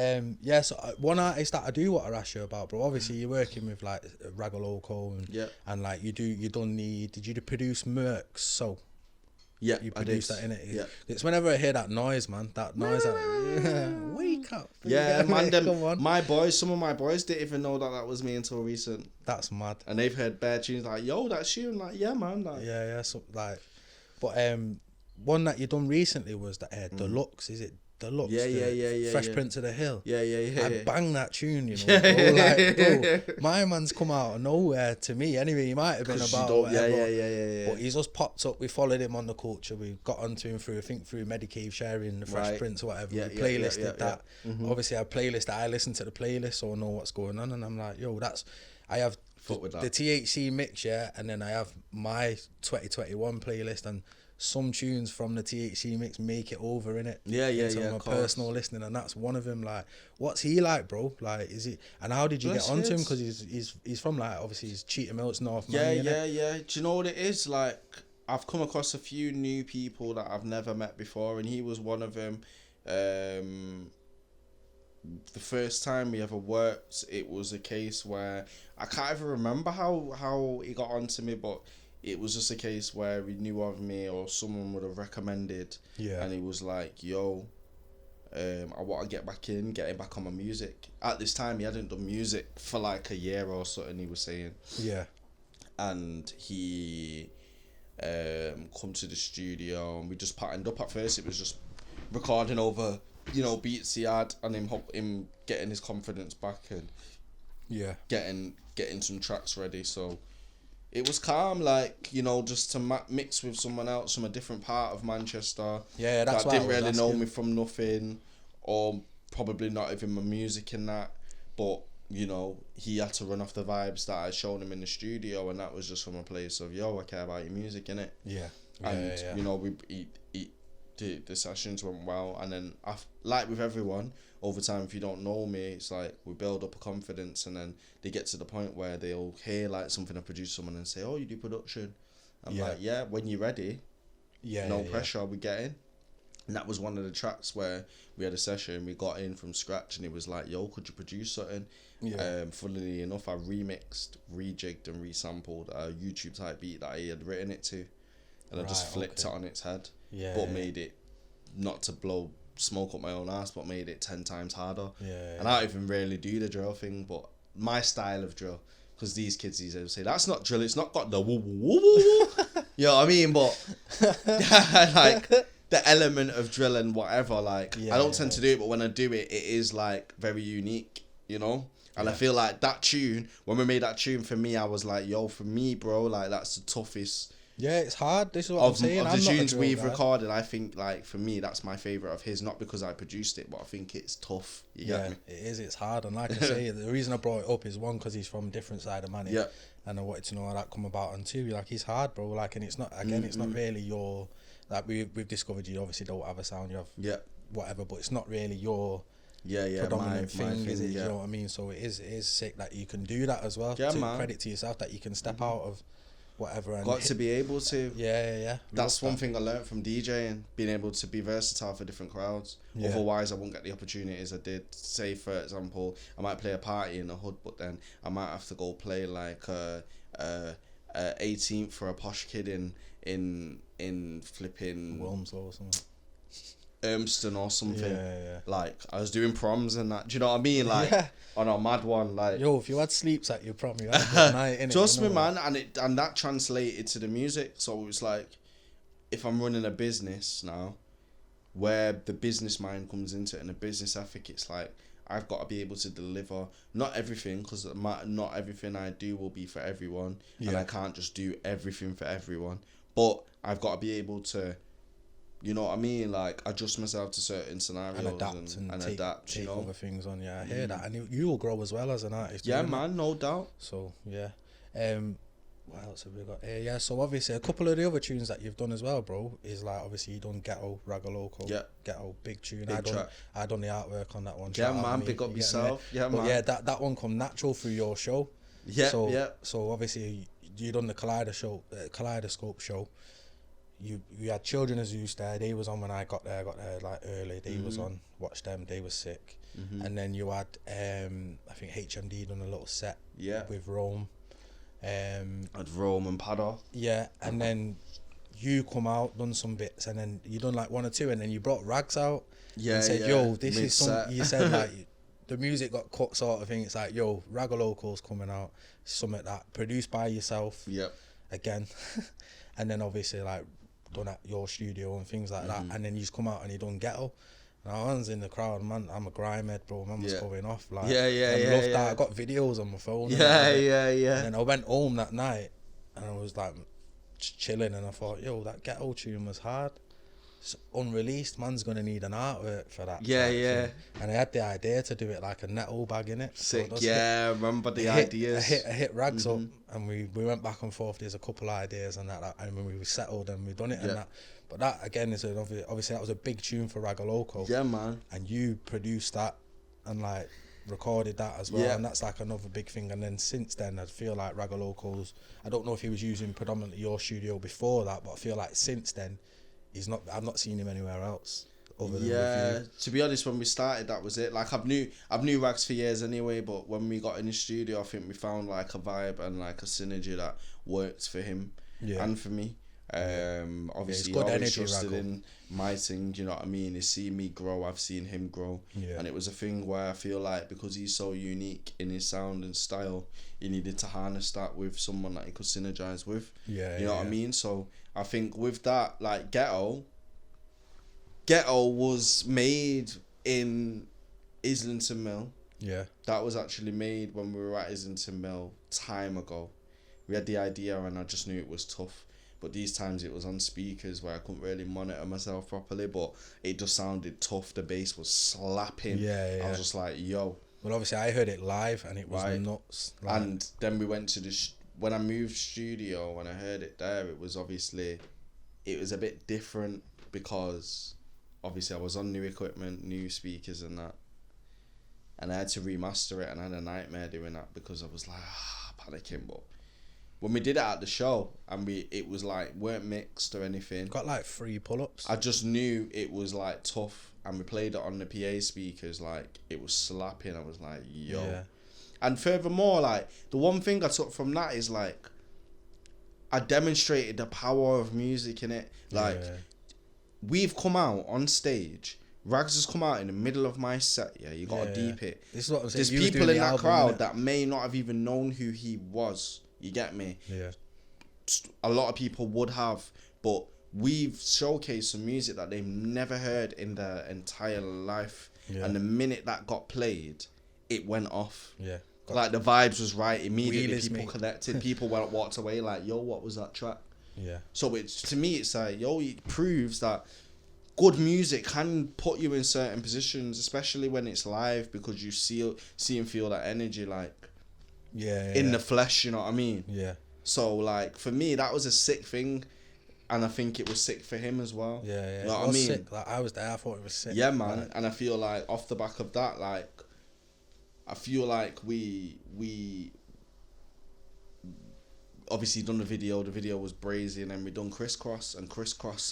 [SPEAKER 1] so one artist that I do want to ask you about, bro. Obviously, you're working with like Ragaloco and like you did you produce Mercs? So
[SPEAKER 2] yeah,
[SPEAKER 1] you produced that in it.
[SPEAKER 2] Yeah,
[SPEAKER 1] it's whenever I hear that noise, man. That noise. Wake up.
[SPEAKER 2] Yeah, man. Some of my boys didn't even know that was me until recent.
[SPEAKER 1] That's mad.
[SPEAKER 2] And they've heard bare tunes like, yo, that's you. I'm like, yeah, man. Like,
[SPEAKER 1] yeah. So like, but one that you done recently was the Deluxe. Is it? Deluxe,
[SPEAKER 2] yeah.
[SPEAKER 1] Fresh Prince of the Hill.
[SPEAKER 2] Yeah.
[SPEAKER 1] I bang that tune, you know. Bro, my man's come out of nowhere to me. Anyway, he might have been about whatever.
[SPEAKER 2] Yeah.
[SPEAKER 1] But he's just popped up. We followed him on the culture. We got onto him through Medicave sharing the Fresh Prince or whatever. We playlisted that. Mm-hmm. Obviously, I playlist. I listen to the playlist, so I know what's going on. And I'm like, yo, I have the THC mix, and then I have my 2021 playlist, and some tunes from the THC mix make it over in it.
[SPEAKER 2] Yeah.
[SPEAKER 1] My personal listening, and that's one of them. Like, what's he like, bro? Like, is he? And how did you get onto him? Because he's from like obviously he's Cheetah Mills, North.
[SPEAKER 2] Yeah. Do you know what it is? Like, I've come across a few new people that I've never met before, and he was one of them. The first time we ever worked, it was a case where I can't even remember how he got onto me, but it was just a case where he knew of me or someone would have recommended.
[SPEAKER 1] Yeah.
[SPEAKER 2] And he was like, yo, I want to getting back on my music. At this time, he hadn't done music for like a year or something, he was saying.
[SPEAKER 1] Yeah.
[SPEAKER 2] And he come to the studio and we just patterned up. At first, it was just recording over, you know, beats he had and him getting his confidence back and getting some tracks ready. So it was calm, like, you know, just to mix with someone else from a different part of Manchester.
[SPEAKER 1] Yeah, that's
[SPEAKER 2] why
[SPEAKER 1] why
[SPEAKER 2] didn't really know me from nothing, or probably not even my music in that. But, you know, he had to run off the vibes that I showed him in the studio, and that was just from a place of, yo, I care about your music, innit?
[SPEAKER 1] Yeah.
[SPEAKER 2] And, you know, the sessions went well, and then, like with everyone, over time, if you don't know me, it's like we build up a confidence, and then they get to the point where they'll hear like something I produce someone and say, oh, you do production. I'm like, yeah, when you're ready, no pressure, we get in. And that was one of the tracks where we had a session, we got in from scratch, and he was like, yo, could you produce something? Funnily enough, I remixed, rejigged and resampled a YouTube type beat that he had written it to, and I just flipped it on its head, but made it, not to blow smoke up my own ass, but made it 10 times harder. And I don't even really do the drill thing, but my style of drill, because these kids these days say that's not drill, it's not got the woo woo woo woo. You know what I mean? But like the element of drill and whatever, like I don't tend to do it, but when I do it, it is like very unique, you know. And I feel like that tune, when we made that tune, for me, I was like, yo, for me, bro, like that's the toughest.
[SPEAKER 1] Yeah, it's hard. This is what I'm saying.
[SPEAKER 2] Of the tunes we've recorded, I think, like, for me, that's my favourite of his. Not because I produced it, but I think it's tough. You get me?
[SPEAKER 1] It is. It's hard. And like I say, the reason I brought it up is one, because he's from a different side of Manneh. And I wanted to know how that come about. And two, like, he's hard, bro. Like, and it's not, again, it's not really your, like, we've discovered you obviously don't have a sound. You have whatever, but it's not really your predominant thing, is it? You know what I mean? So it is sick that you can do that as well. Credit to yourself that you can step out of whatever and
[SPEAKER 2] got to be able to. That's one thing I learned from DJing, being able to be versatile for different crowds. Otherwise I won't get the opportunities I did. Say for example, I might play a party in the hood, but then I might have to go play like 18th for a posh kid in flipping
[SPEAKER 1] Wilmslow or something,
[SPEAKER 2] Urmston or something. Like I was doing proms and that. Do you know what I mean? Like on a mad one, like,
[SPEAKER 1] yo, if you had Sleepz at your prom, you had a good night, innit?
[SPEAKER 2] Trust me, man. And that translated to the music. So it's like, if I'm running a business now, where the business mind comes into it and the business ethic, it's like I've got to be able to deliver not everything, because not everything I do will be for everyone, and I can't just do everything for everyone. But I've got to be able to, you know what I mean? Like, adjust myself to certain scenarios and adapt,
[SPEAKER 1] take
[SPEAKER 2] you know?
[SPEAKER 1] other things on. I hear that. And you will grow as well as an artist.
[SPEAKER 2] Yeah, man, no doubt.
[SPEAKER 1] So, what else have we got? So obviously, a couple of the other tunes that you've done as well, bro, is like, obviously, you done Ghetto, Ragaloco. Ghetto, big tune. I done the artwork on that one.
[SPEAKER 2] Yeah, man, big up yourself. Yeah, man.
[SPEAKER 1] But yeah, that one come natural through your show. So obviously, you done the kaleidoscope show. You had Children of Zeus there. They was on when I got there like early. They was on. Watched them. They was sick. And then you had I think HMD done a little set. With Rome.
[SPEAKER 2] Had Rome and Paddock.
[SPEAKER 1] Yeah, and then you come out, done some bits, and then you done like one or two, and then you brought Rags out. And said, yo, this is some. You said like the music got cut, sort of thing. It's like, yo, Ragaloco's coming out. Something that produced by yourself. Again, and then obviously like done at your studio and things like that, and then you just come out and you done Ghetto. And I was in the crowd, man. I'm a grime head, bro. Man was going off, like, loved that. I got videos on my phone. And then I went home that night, and I was like just chilling, and I thought, yo, that Ghetto tune was hard. It's unreleased. Man's gonna need an artwork for that. And I had the idea to do it like a netto bag in it.
[SPEAKER 2] Sick. So remember the ideas.
[SPEAKER 1] I hit Rags up, and we went back and forth. There's a couple of ideas and that, and when we settled and we done it and that. But that again is obviously that was a big tune for Ragaloco.
[SPEAKER 2] Yeah, man.
[SPEAKER 1] And you produced that and like recorded that as well, and that's like another big thing. And then since then, I feel like Ragaloco's, I don't know if he was using predominantly your studio before that, but I feel like since then, I've not seen him anywhere else. Other than with you.
[SPEAKER 2] To be honest, when we started, that was it. Like I've knew Rags for years anyway, but when we got in the studio, I think we found like a vibe and like a synergy that worked for him. and for me. Obviously,
[SPEAKER 1] good
[SPEAKER 2] always
[SPEAKER 1] energy,
[SPEAKER 2] trusted
[SPEAKER 1] Raggle.
[SPEAKER 2] in my thing. Do you know what I mean? He's seen me grow. I've seen him grow, and it was a thing where I feel like because he's so unique in his sound and style, he needed to harness that with someone that he could synergize with. You know what I mean? So I think with that, like Ghetto was made in Islington Mill.
[SPEAKER 1] Yeah.
[SPEAKER 2] That was actually made when we were at Islington Mill time ago. We had the idea and I just knew it was tough. But these times it was on speakers where I couldn't really monitor myself properly, but it just sounded tough. The bass was slapping. I was just like, yo.
[SPEAKER 1] Well, obviously I heard it live and it was nuts. Like,
[SPEAKER 2] and then we went to when I moved studio, when I heard it there, it was a bit different because obviously I was on new equipment, new speakers and that. And I had to remaster it and I had a nightmare doing that because I was like, panicking. But when we did it at the show and it was like, weren't mixed or anything.
[SPEAKER 1] Got like 3 pull-ups.
[SPEAKER 2] I just knew it was like tough and we played it on the PA speakers, like it was slapping. I was like, yo. Yeah. And furthermore, like the one thing I took from that is like, I demonstrated the power of music in it. Like we've come out on stage. Rags has come out in the middle of my set. Yeah, you gotta deep it.
[SPEAKER 1] This is what I'm saying.
[SPEAKER 2] There's people in that crowd that may not have even known who he was. You get me?
[SPEAKER 1] Yeah.
[SPEAKER 2] A lot of people would have, but we've showcased some music that they've never heard in their entire life. Yeah. And the minute that got played, it went off.
[SPEAKER 1] Yeah.
[SPEAKER 2] Like the vibes was right. Immediately people connected. People walked away like, yo, what was that track?
[SPEAKER 1] Yeah.
[SPEAKER 2] So to me, it's like, yo, it proves that good music can put you in certain positions, especially when it's live, because you see and feel that energy, like in the flesh. You know what I mean?
[SPEAKER 1] Yeah.
[SPEAKER 2] So like for me, that was a sick thing, and I think it was sick for him as well.
[SPEAKER 1] Yeah, yeah.
[SPEAKER 2] You know what I mean?
[SPEAKER 1] Sick. Like I was there, I thought it was sick.
[SPEAKER 2] Yeah, man. Like, and I feel like off the back of that, like I feel like we obviously done the video. The video was brazy, and then we done Crisscross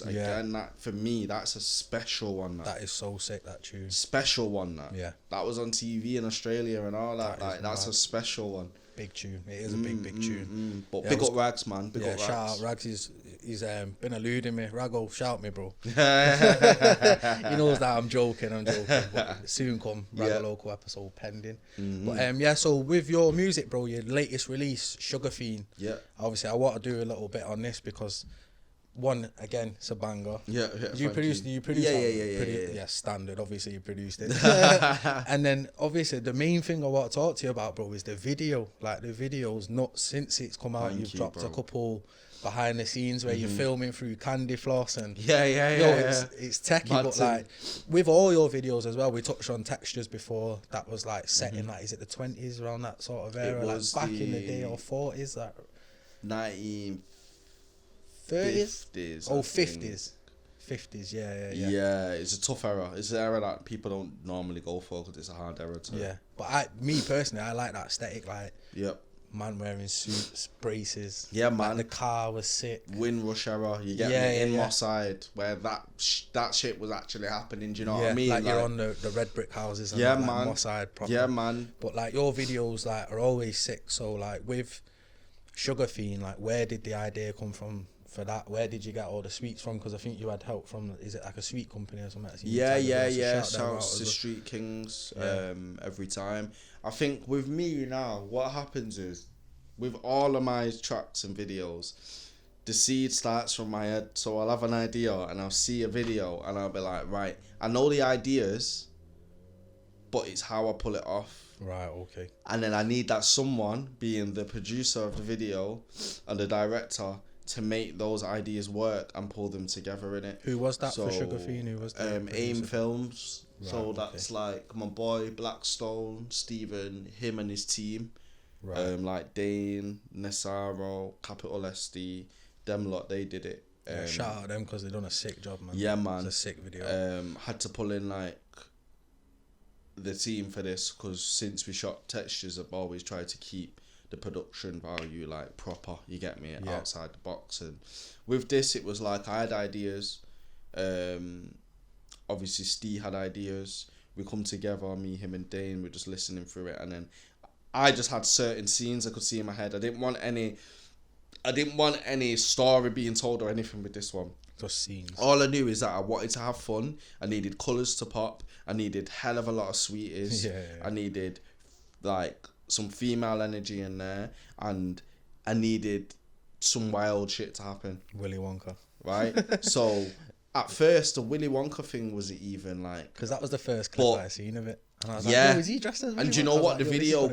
[SPEAKER 2] again. That for me, that's a special one.
[SPEAKER 1] That is so sick. That tune.
[SPEAKER 2] Special one. That was on TV in Australia and all that. Like that's a special one.
[SPEAKER 1] Big tune. It is a big tune.
[SPEAKER 2] But big up Rags, man. Big up Rags.
[SPEAKER 1] Shout out Rags. He's been eluding me. Raggo, shout me, bro. He knows that I'm joking. But soon come Raggo local episode pending. But so with your music, bro, your latest release, Sugar Fiend.
[SPEAKER 2] Yeah.
[SPEAKER 1] Obviously, I want to do a little bit on this because one, again, it's a banger.
[SPEAKER 2] Yeah.
[SPEAKER 1] You produced yeah, standard. Obviously, you produced it. And then, obviously, the main thing I want to talk to you about, bro, is the video. Like, the video's nuts. Since it's come out, you've dropped a couple behind the scenes where you're filming through Candy Floss and it's techie, but like with all your videos as well, we touched on textures before. That was like set in like, is it the 20s, around that sort of era, like back in the day, or 40s, like
[SPEAKER 2] 1930s,
[SPEAKER 1] 50s,
[SPEAKER 2] yeah. It's a tough era. It's an era that people don't normally go for because it's a hard era to
[SPEAKER 1] but me personally, I like that aesthetic, like man wearing suits, braces.
[SPEAKER 2] Yeah, man.
[SPEAKER 1] Like the car was sick.
[SPEAKER 2] Windrush era, you get me? In Moss Side, where that shit was actually happening, do you know what I mean?
[SPEAKER 1] Like you're on the red brick houses and
[SPEAKER 2] man.
[SPEAKER 1] Like Moss Side proper.
[SPEAKER 2] Yeah, man.
[SPEAKER 1] But like your videos like are always sick, so like with Sugar Fiend, like where did the idea come from for that? Where did you get all the sweets from? Because I think you had help from, is it like a sweet company or something?
[SPEAKER 2] Yeah. Shouts to Street Kings every time. I think with me now, what happens is, with all of my tracks and videos, the seed starts from my head. So I'll have an idea and I'll see a video and I'll be like, right, I know the ideas, but it's how I pull it off.
[SPEAKER 1] Right, okay.
[SPEAKER 2] And then I need that someone, being the producer of the video and the director, to make those ideas work and pull them together in it.
[SPEAKER 1] Who was that for Sugar Fiend? Who was that?
[SPEAKER 2] AIM Films. Right, so that's like my boy Blackstone, Stephen, him and his team. Right. Like Dane, Nesaro, Capital SD, them lot, they did it.
[SPEAKER 1] Shout out them because they done a sick job, man.
[SPEAKER 2] Yeah, man.
[SPEAKER 1] It's a sick video.
[SPEAKER 2] Had to pull in like the team for this because since we shot textures, I've always tried to keep the production value like proper, you get me, outside the box. And with this, it was like I had ideas. Obviously Steve had ideas. We come together, me, him and Dane, we're just listening through it, and then I just had certain scenes I could see in my head. I didn't want any I didn't want any story being told or anything with this one.
[SPEAKER 1] Just scenes.
[SPEAKER 2] All I knew is that I wanted to have fun. I needed colours to pop. I needed hell of a lot of sweeties.
[SPEAKER 1] Yeah.
[SPEAKER 2] I needed like some female energy in there, and I needed some wild shit to happen.
[SPEAKER 1] Willy Wonka.
[SPEAKER 2] Right? So at first the Willy Wonka thing wasn't even like,
[SPEAKER 1] because that was the first clip I seen of it. And I was
[SPEAKER 2] yeah.
[SPEAKER 1] like, is he dressed as Willy
[SPEAKER 2] And do you
[SPEAKER 1] Wonka?
[SPEAKER 2] know what?
[SPEAKER 1] Like,
[SPEAKER 2] the video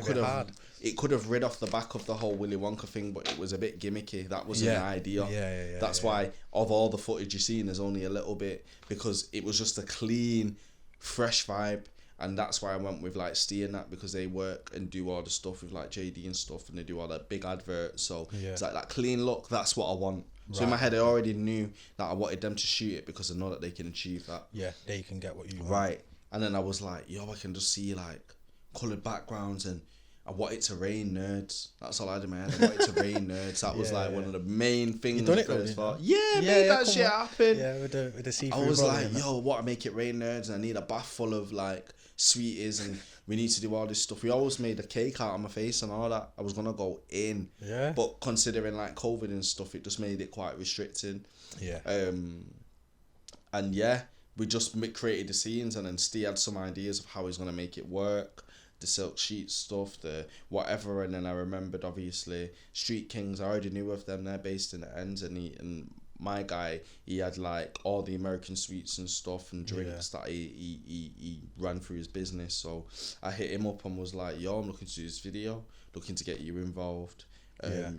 [SPEAKER 2] could have rid off the back of the whole Willy Wonka thing, but it was a bit gimmicky. That wasn't the idea.
[SPEAKER 1] Yeah.
[SPEAKER 2] That's why of all the footage you've seen, there's only a little bit, because it was just a clean, fresh vibe. And that's why I went with like Steve and that, because they work and do all the stuff with like JD and stuff, and they do all that big adverts. So it's like that clean look. That's what I want. So in my head, I already knew that I wanted them to shoot it because I know that they can achieve that.
[SPEAKER 1] Yeah, they can get what you want.
[SPEAKER 2] Right. And then I was like, yo, I can just see like coloured backgrounds, and I want it to rain nerds. That's all I had in my head. I want it to rain nerds. That was like one of the main things.
[SPEAKER 1] You done it though,
[SPEAKER 2] yeah, made that shit happen.
[SPEAKER 1] Yeah, with the see-through.
[SPEAKER 2] I was like, yo, what? I make it rain nerds, and I need a bath full of like sweeties, and we need to do all this stuff. We always made a cake out of my face and all that. I was gonna go in.
[SPEAKER 1] Yeah.
[SPEAKER 2] But considering like COVID and stuff, it just made it quite restricting.
[SPEAKER 1] Yeah.
[SPEAKER 2] And yeah, we just created the scenes, and then Steve had some ideas of how he's gonna make it work. The silk sheet stuff, the whatever, and then I remembered obviously Street Kings. I already knew of them. They're based in the ends, and my guy, he had like all the American sweets and stuff and drinks that he ran through his business. So I hit him up and was like, yo, I'm looking to do this video, looking to get you involved,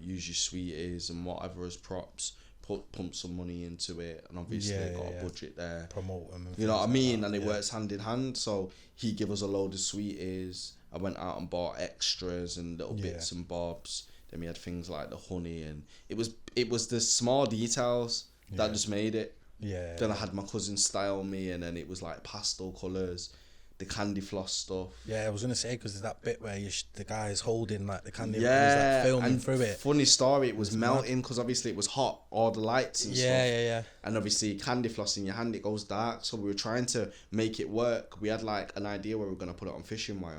[SPEAKER 2] use your sweeties and whatever as props, pump some money into it, and obviously got a budget there,
[SPEAKER 1] promote them,
[SPEAKER 2] you know what I mean, and it works hand in hand. So he gave us a load of sweeties, I went out and bought extras and little bits and bobs. Then we had things like the honey, and it was the small details that just made it. Yeah. Then I had my cousin style me, and then it was like pastel colours, the candy floss stuff.
[SPEAKER 1] Yeah, I was gonna say, because there's that bit where the guy's holding like the candy, like filming
[SPEAKER 2] and
[SPEAKER 1] through it.
[SPEAKER 2] Funny story, it was melting because obviously it was hot, all the lights and stuff.
[SPEAKER 1] Yeah.
[SPEAKER 2] And obviously candy floss in your hand, it goes dark. So we were trying to make it work. We had like an idea where we were gonna put it on fishing wire,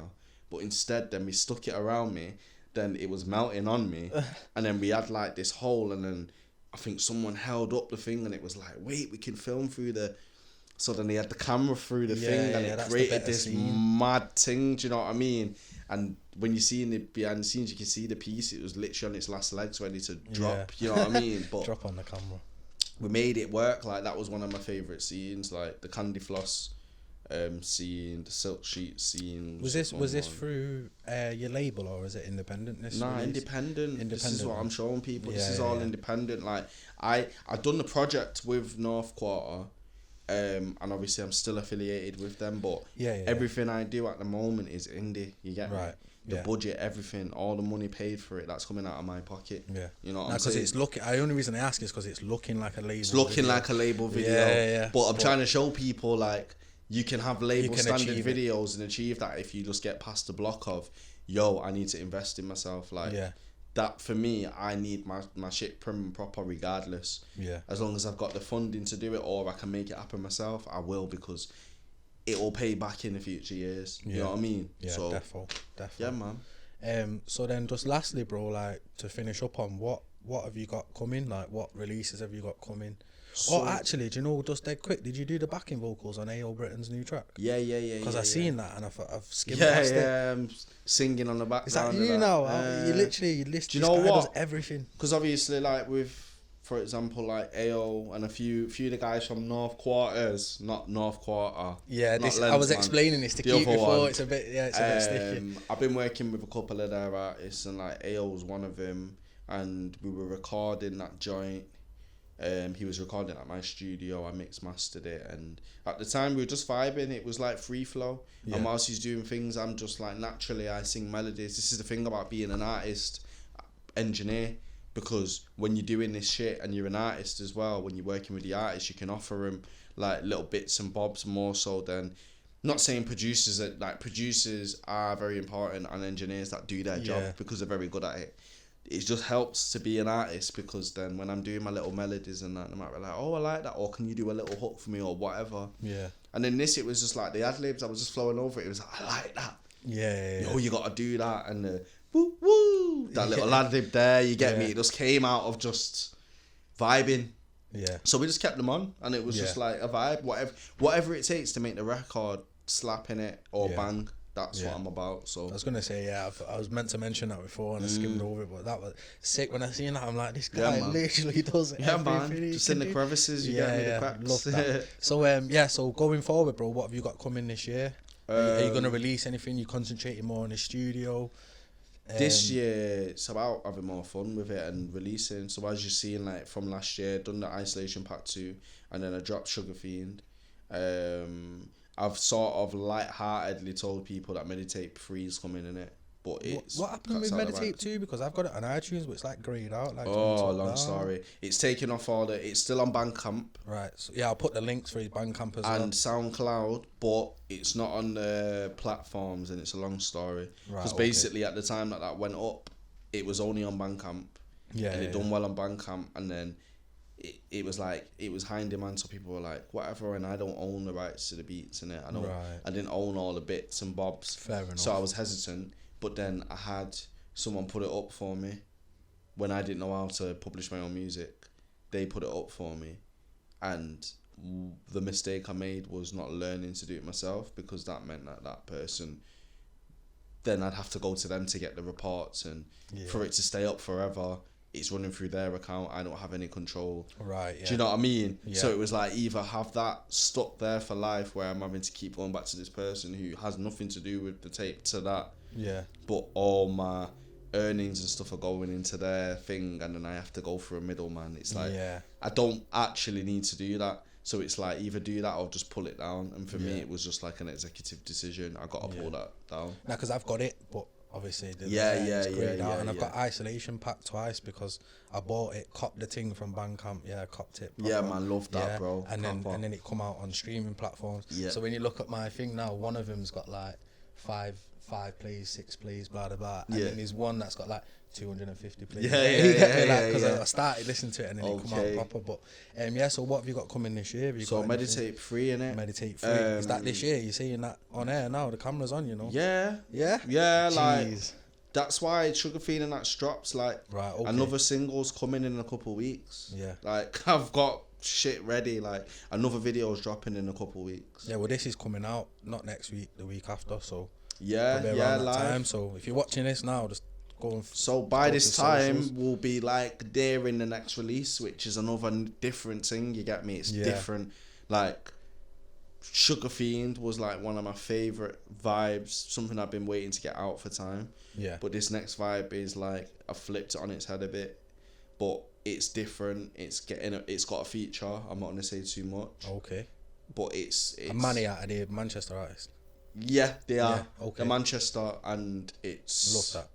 [SPEAKER 2] but instead then we stuck it around me. Then it was melting on me, and then we had like this hole, and then I think someone held up the thing, and it was like, wait, we can film through the. So then they had the camera through the thing, and it created this mad thing. Do you know what I mean? And when you see in the behind the scenes, you can see the piece. It was literally on its last legs, ready to drop. You know what I mean? But
[SPEAKER 1] drop on the camera.
[SPEAKER 2] We made it work. Like that was one of my favorite scenes. Like the candy floss. Scene, the silk sheet scene.
[SPEAKER 1] Was this through your label, or is it independent?
[SPEAKER 2] Independent. This is what I'm showing people. This is all independent. Like I've done the project with North Quarter, and obviously I'm still affiliated with them. But everything I do at the moment is indie. You get me? The budget, everything, all the money paid for it, that's coming out of my pocket. Yeah, you know what I'm saying?
[SPEAKER 1] Because it's looking. The only reason I ask is because it's looking like a label.
[SPEAKER 2] It's looking like a label video. Yeah. But I'm trying to show people like. You can have label standard videos and achieve that if you just get past the block of, yo, I need to invest in myself. Like that for me, I need my shit prim and proper regardless. Yeah. As long as I've got the funding to do it, or I can make it happen myself, I will, because it will pay back in the future years. You know what I mean?
[SPEAKER 1] Yeah, so, definitely.
[SPEAKER 2] Yeah, man.
[SPEAKER 1] So then just lastly, bro, like to finish up on what have you got coming? Like what releases have you got coming? So, actually, do you know, just dead quick, did you do the backing vocals on A.O. Britain's new track?
[SPEAKER 2] Yeah.
[SPEAKER 1] Because I seen that and I've skimmed past it.
[SPEAKER 2] Yeah, singing on the background.
[SPEAKER 1] Is that you now? You literally list. Do you know what? Does everything.
[SPEAKER 2] Because obviously, like with, for example, like A.O. and a few of the guys from North Quarters, not North Quarter.
[SPEAKER 1] Yeah, I was explaining this to keep before. It's a bit sticky.
[SPEAKER 2] I've been working with a couple of their artists, and like A.O. was one of them, and we were recording that joint. He was recording at my studio. I mixed mastered it, and at the time we were just vibing. It was like free flow. And whilst he's doing things, I'm just like, naturally I sing melodies. This is the thing about being an artist engineer, because when you're doing this shit and you're an artist as well, when you're working with the artist, you can offer them like little bits and bobs more so than. Not saying producers are very important, and engineers that do their job because they're very good at it. It just helps to be an artist, because then when I'm doing my little melodies and that, they might be like, oh, I like that, or can you do a little hook for me, or whatever. Yeah. And then it was just like the ad-libs, I was just flowing over it. It was like, I like that. Yeah. Yo, you got to do that, and the woo, woo, that little ad-lib there, you get me? It just came out of just vibing.
[SPEAKER 1] Yeah.
[SPEAKER 2] So we just kept them on, and it was just like a vibe. Whatever it takes to make the record slap in it or bang. That's what I'm about. So
[SPEAKER 1] I was gonna say, I was meant to mention that before and I skimmed over it, but that was sick. When I seen that, I'm like, this guy literally does everything.
[SPEAKER 2] Man. Just in the crevices, you get me the cracks.
[SPEAKER 1] Love that. So so going forward, bro, what have you got coming this year? Are you gonna release anything? You concentrating more on the studio?
[SPEAKER 2] This year, it's about having more fun with it and releasing. So as you're seeing, like from last year, done the Isolation Pack 2, and then I dropped Sugar Fiend. I've sort of lightheartedly told people that Medicave 3 is coming in it, but it's
[SPEAKER 1] what happened with Medicave 2? Because I've got it on iTunes, but it's like grayed out. Like
[SPEAKER 2] long story. It's taken off all the. It's still on Bandcamp.
[SPEAKER 1] Right. So I'll put the links for his Bandcamp as well.
[SPEAKER 2] And SoundCloud, but it's not on the platforms, and it's a long story. Because basically at the time that went up, it was only on Bandcamp. Yeah. And it done well on Bandcamp, and then. It was like it was high in demand, so people were like whatever, and I don't own the rights to the beats in it. I didn't own all the bits and bobs.
[SPEAKER 1] Fair enough.
[SPEAKER 2] So I was hesitant, but then I had someone put it up for me when I didn't know how to publish my own music. They put it up for me, and the mistake I made was not learning to do it myself, because that meant that person. Then I'd have to go to them to get the reports, and for it to stay up forever. It's running through their account. I don't have any control.
[SPEAKER 1] Right. Yeah.
[SPEAKER 2] Do you know what I mean? Yeah. So it was like either have that stuck there for life, where I'm having to keep going back to this person who has nothing to do with the tape, to that.
[SPEAKER 1] Yeah.
[SPEAKER 2] But all my earnings and stuff are going into their thing, and then I have to go through a middleman. It's like I don't actually need to do that. So it's like either do that or just pull it down. And for me, it was just like an executive decision. I got to pull that down.
[SPEAKER 1] Now, because I've got it, but. Obviously, and I've got Isolation Pack twice because I bought it, copped the thing from Bandcamp, copped it.
[SPEAKER 2] Proper. Yeah, man, love that, bro.
[SPEAKER 1] And then it come out on streaming platforms. Yeah. So when you look at my thing now, one of them's got like five plays, 6 plays, blah blah blah, and then there's one that's got like 250 plays. Because I started listening to it and then it come out proper. But so what have you got coming this year?
[SPEAKER 2] So Medicave 3 in it.
[SPEAKER 1] Medicave 3. Is that this year? You're seeing that on air now? The camera's on, you know.
[SPEAKER 2] Yeah. Like that's why Sugar Fiend and that drops. Like another single's coming in a couple of weeks. Yeah. Like I've got shit ready. Like another video's dropping in a couple of weeks.
[SPEAKER 1] Yeah. Well, this is coming out not next week, the week after. So
[SPEAKER 2] time.
[SPEAKER 1] So if you're watching this now, just.
[SPEAKER 2] So by this time we'll be like there in the next release, which is another different thing. You get me? It's different. Like Sugar Fiend was like one of my favorite vibes, something I've been waiting to get out for time. Yeah. But this next vibe is like I flipped it on its head a bit, but it's different. It's got a feature. I'm not gonna say too much.
[SPEAKER 1] Okay.
[SPEAKER 2] But it's
[SPEAKER 1] Manneh are the Manchester artist.
[SPEAKER 2] Yeah, they are. Yeah, okay. They're Manchester, and it's
[SPEAKER 1] love that.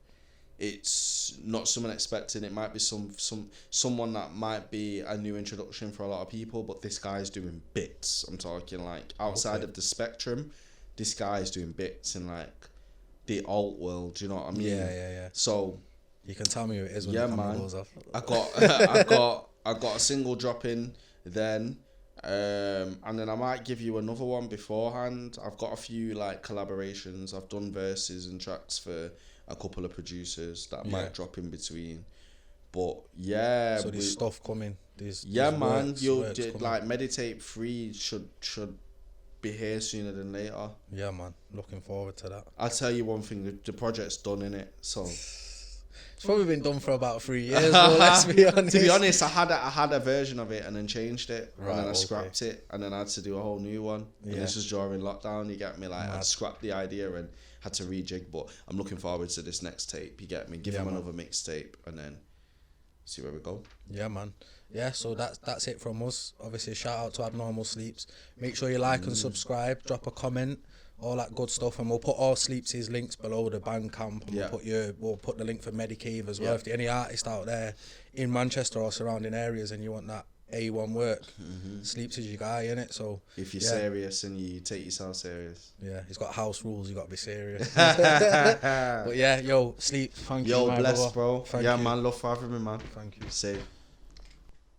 [SPEAKER 2] It's not someone expecting. It might be someone that might be a new introduction for a lot of people, but this guy's doing bits. I'm talking like outside of the spectrum, this guy's doing bits in like the alt world. Do you know what I mean?
[SPEAKER 1] Yeah.
[SPEAKER 2] So
[SPEAKER 1] you can tell me who it is when the camera goes off.
[SPEAKER 2] I got a single dropping then. And then I might give you another one beforehand. I've got a few like collaborations. I've done verses and tracks for a couple of producers that might drop in between, but so
[SPEAKER 1] there's stuff coming.
[SPEAKER 2] Man, you'll like Medicave 3 should be here sooner than later.
[SPEAKER 1] Yeah, man, looking forward to that.
[SPEAKER 2] I'll tell you one thing: the project's done in it, so
[SPEAKER 1] it's probably been done for about 3 years. Well, let's be honest.
[SPEAKER 2] To be honest, I had a version of it and then changed it, and then I scrapped it, and then I had to do a whole new one. And this was during lockdown. You get me? Like I'd scrapped the idea and had to rejig, but I'm looking forward to this next tape. You get me? Give him another mixtape and then see where we go.
[SPEAKER 1] Yeah, man. Yeah, so that's it from us. Obviously, shout out to Abnormal Sleepz. Make sure you like and subscribe. Drop a comment, all that good stuff, and we'll put all Sleepz' links below the Bandcamp. And we'll put the link for Medicave as well. If there's any artist out there in Manchester or surrounding areas and you want that A1 work, Sleepz is your guy, innit? So
[SPEAKER 2] if you're serious and you take yourself serious,
[SPEAKER 1] he's got house rules. You got to be serious. But Sleepz, thank you.
[SPEAKER 2] Bless, bro.
[SPEAKER 1] Thank you.
[SPEAKER 2] Man, love for having me, man.
[SPEAKER 1] Thank you.
[SPEAKER 2] Safe.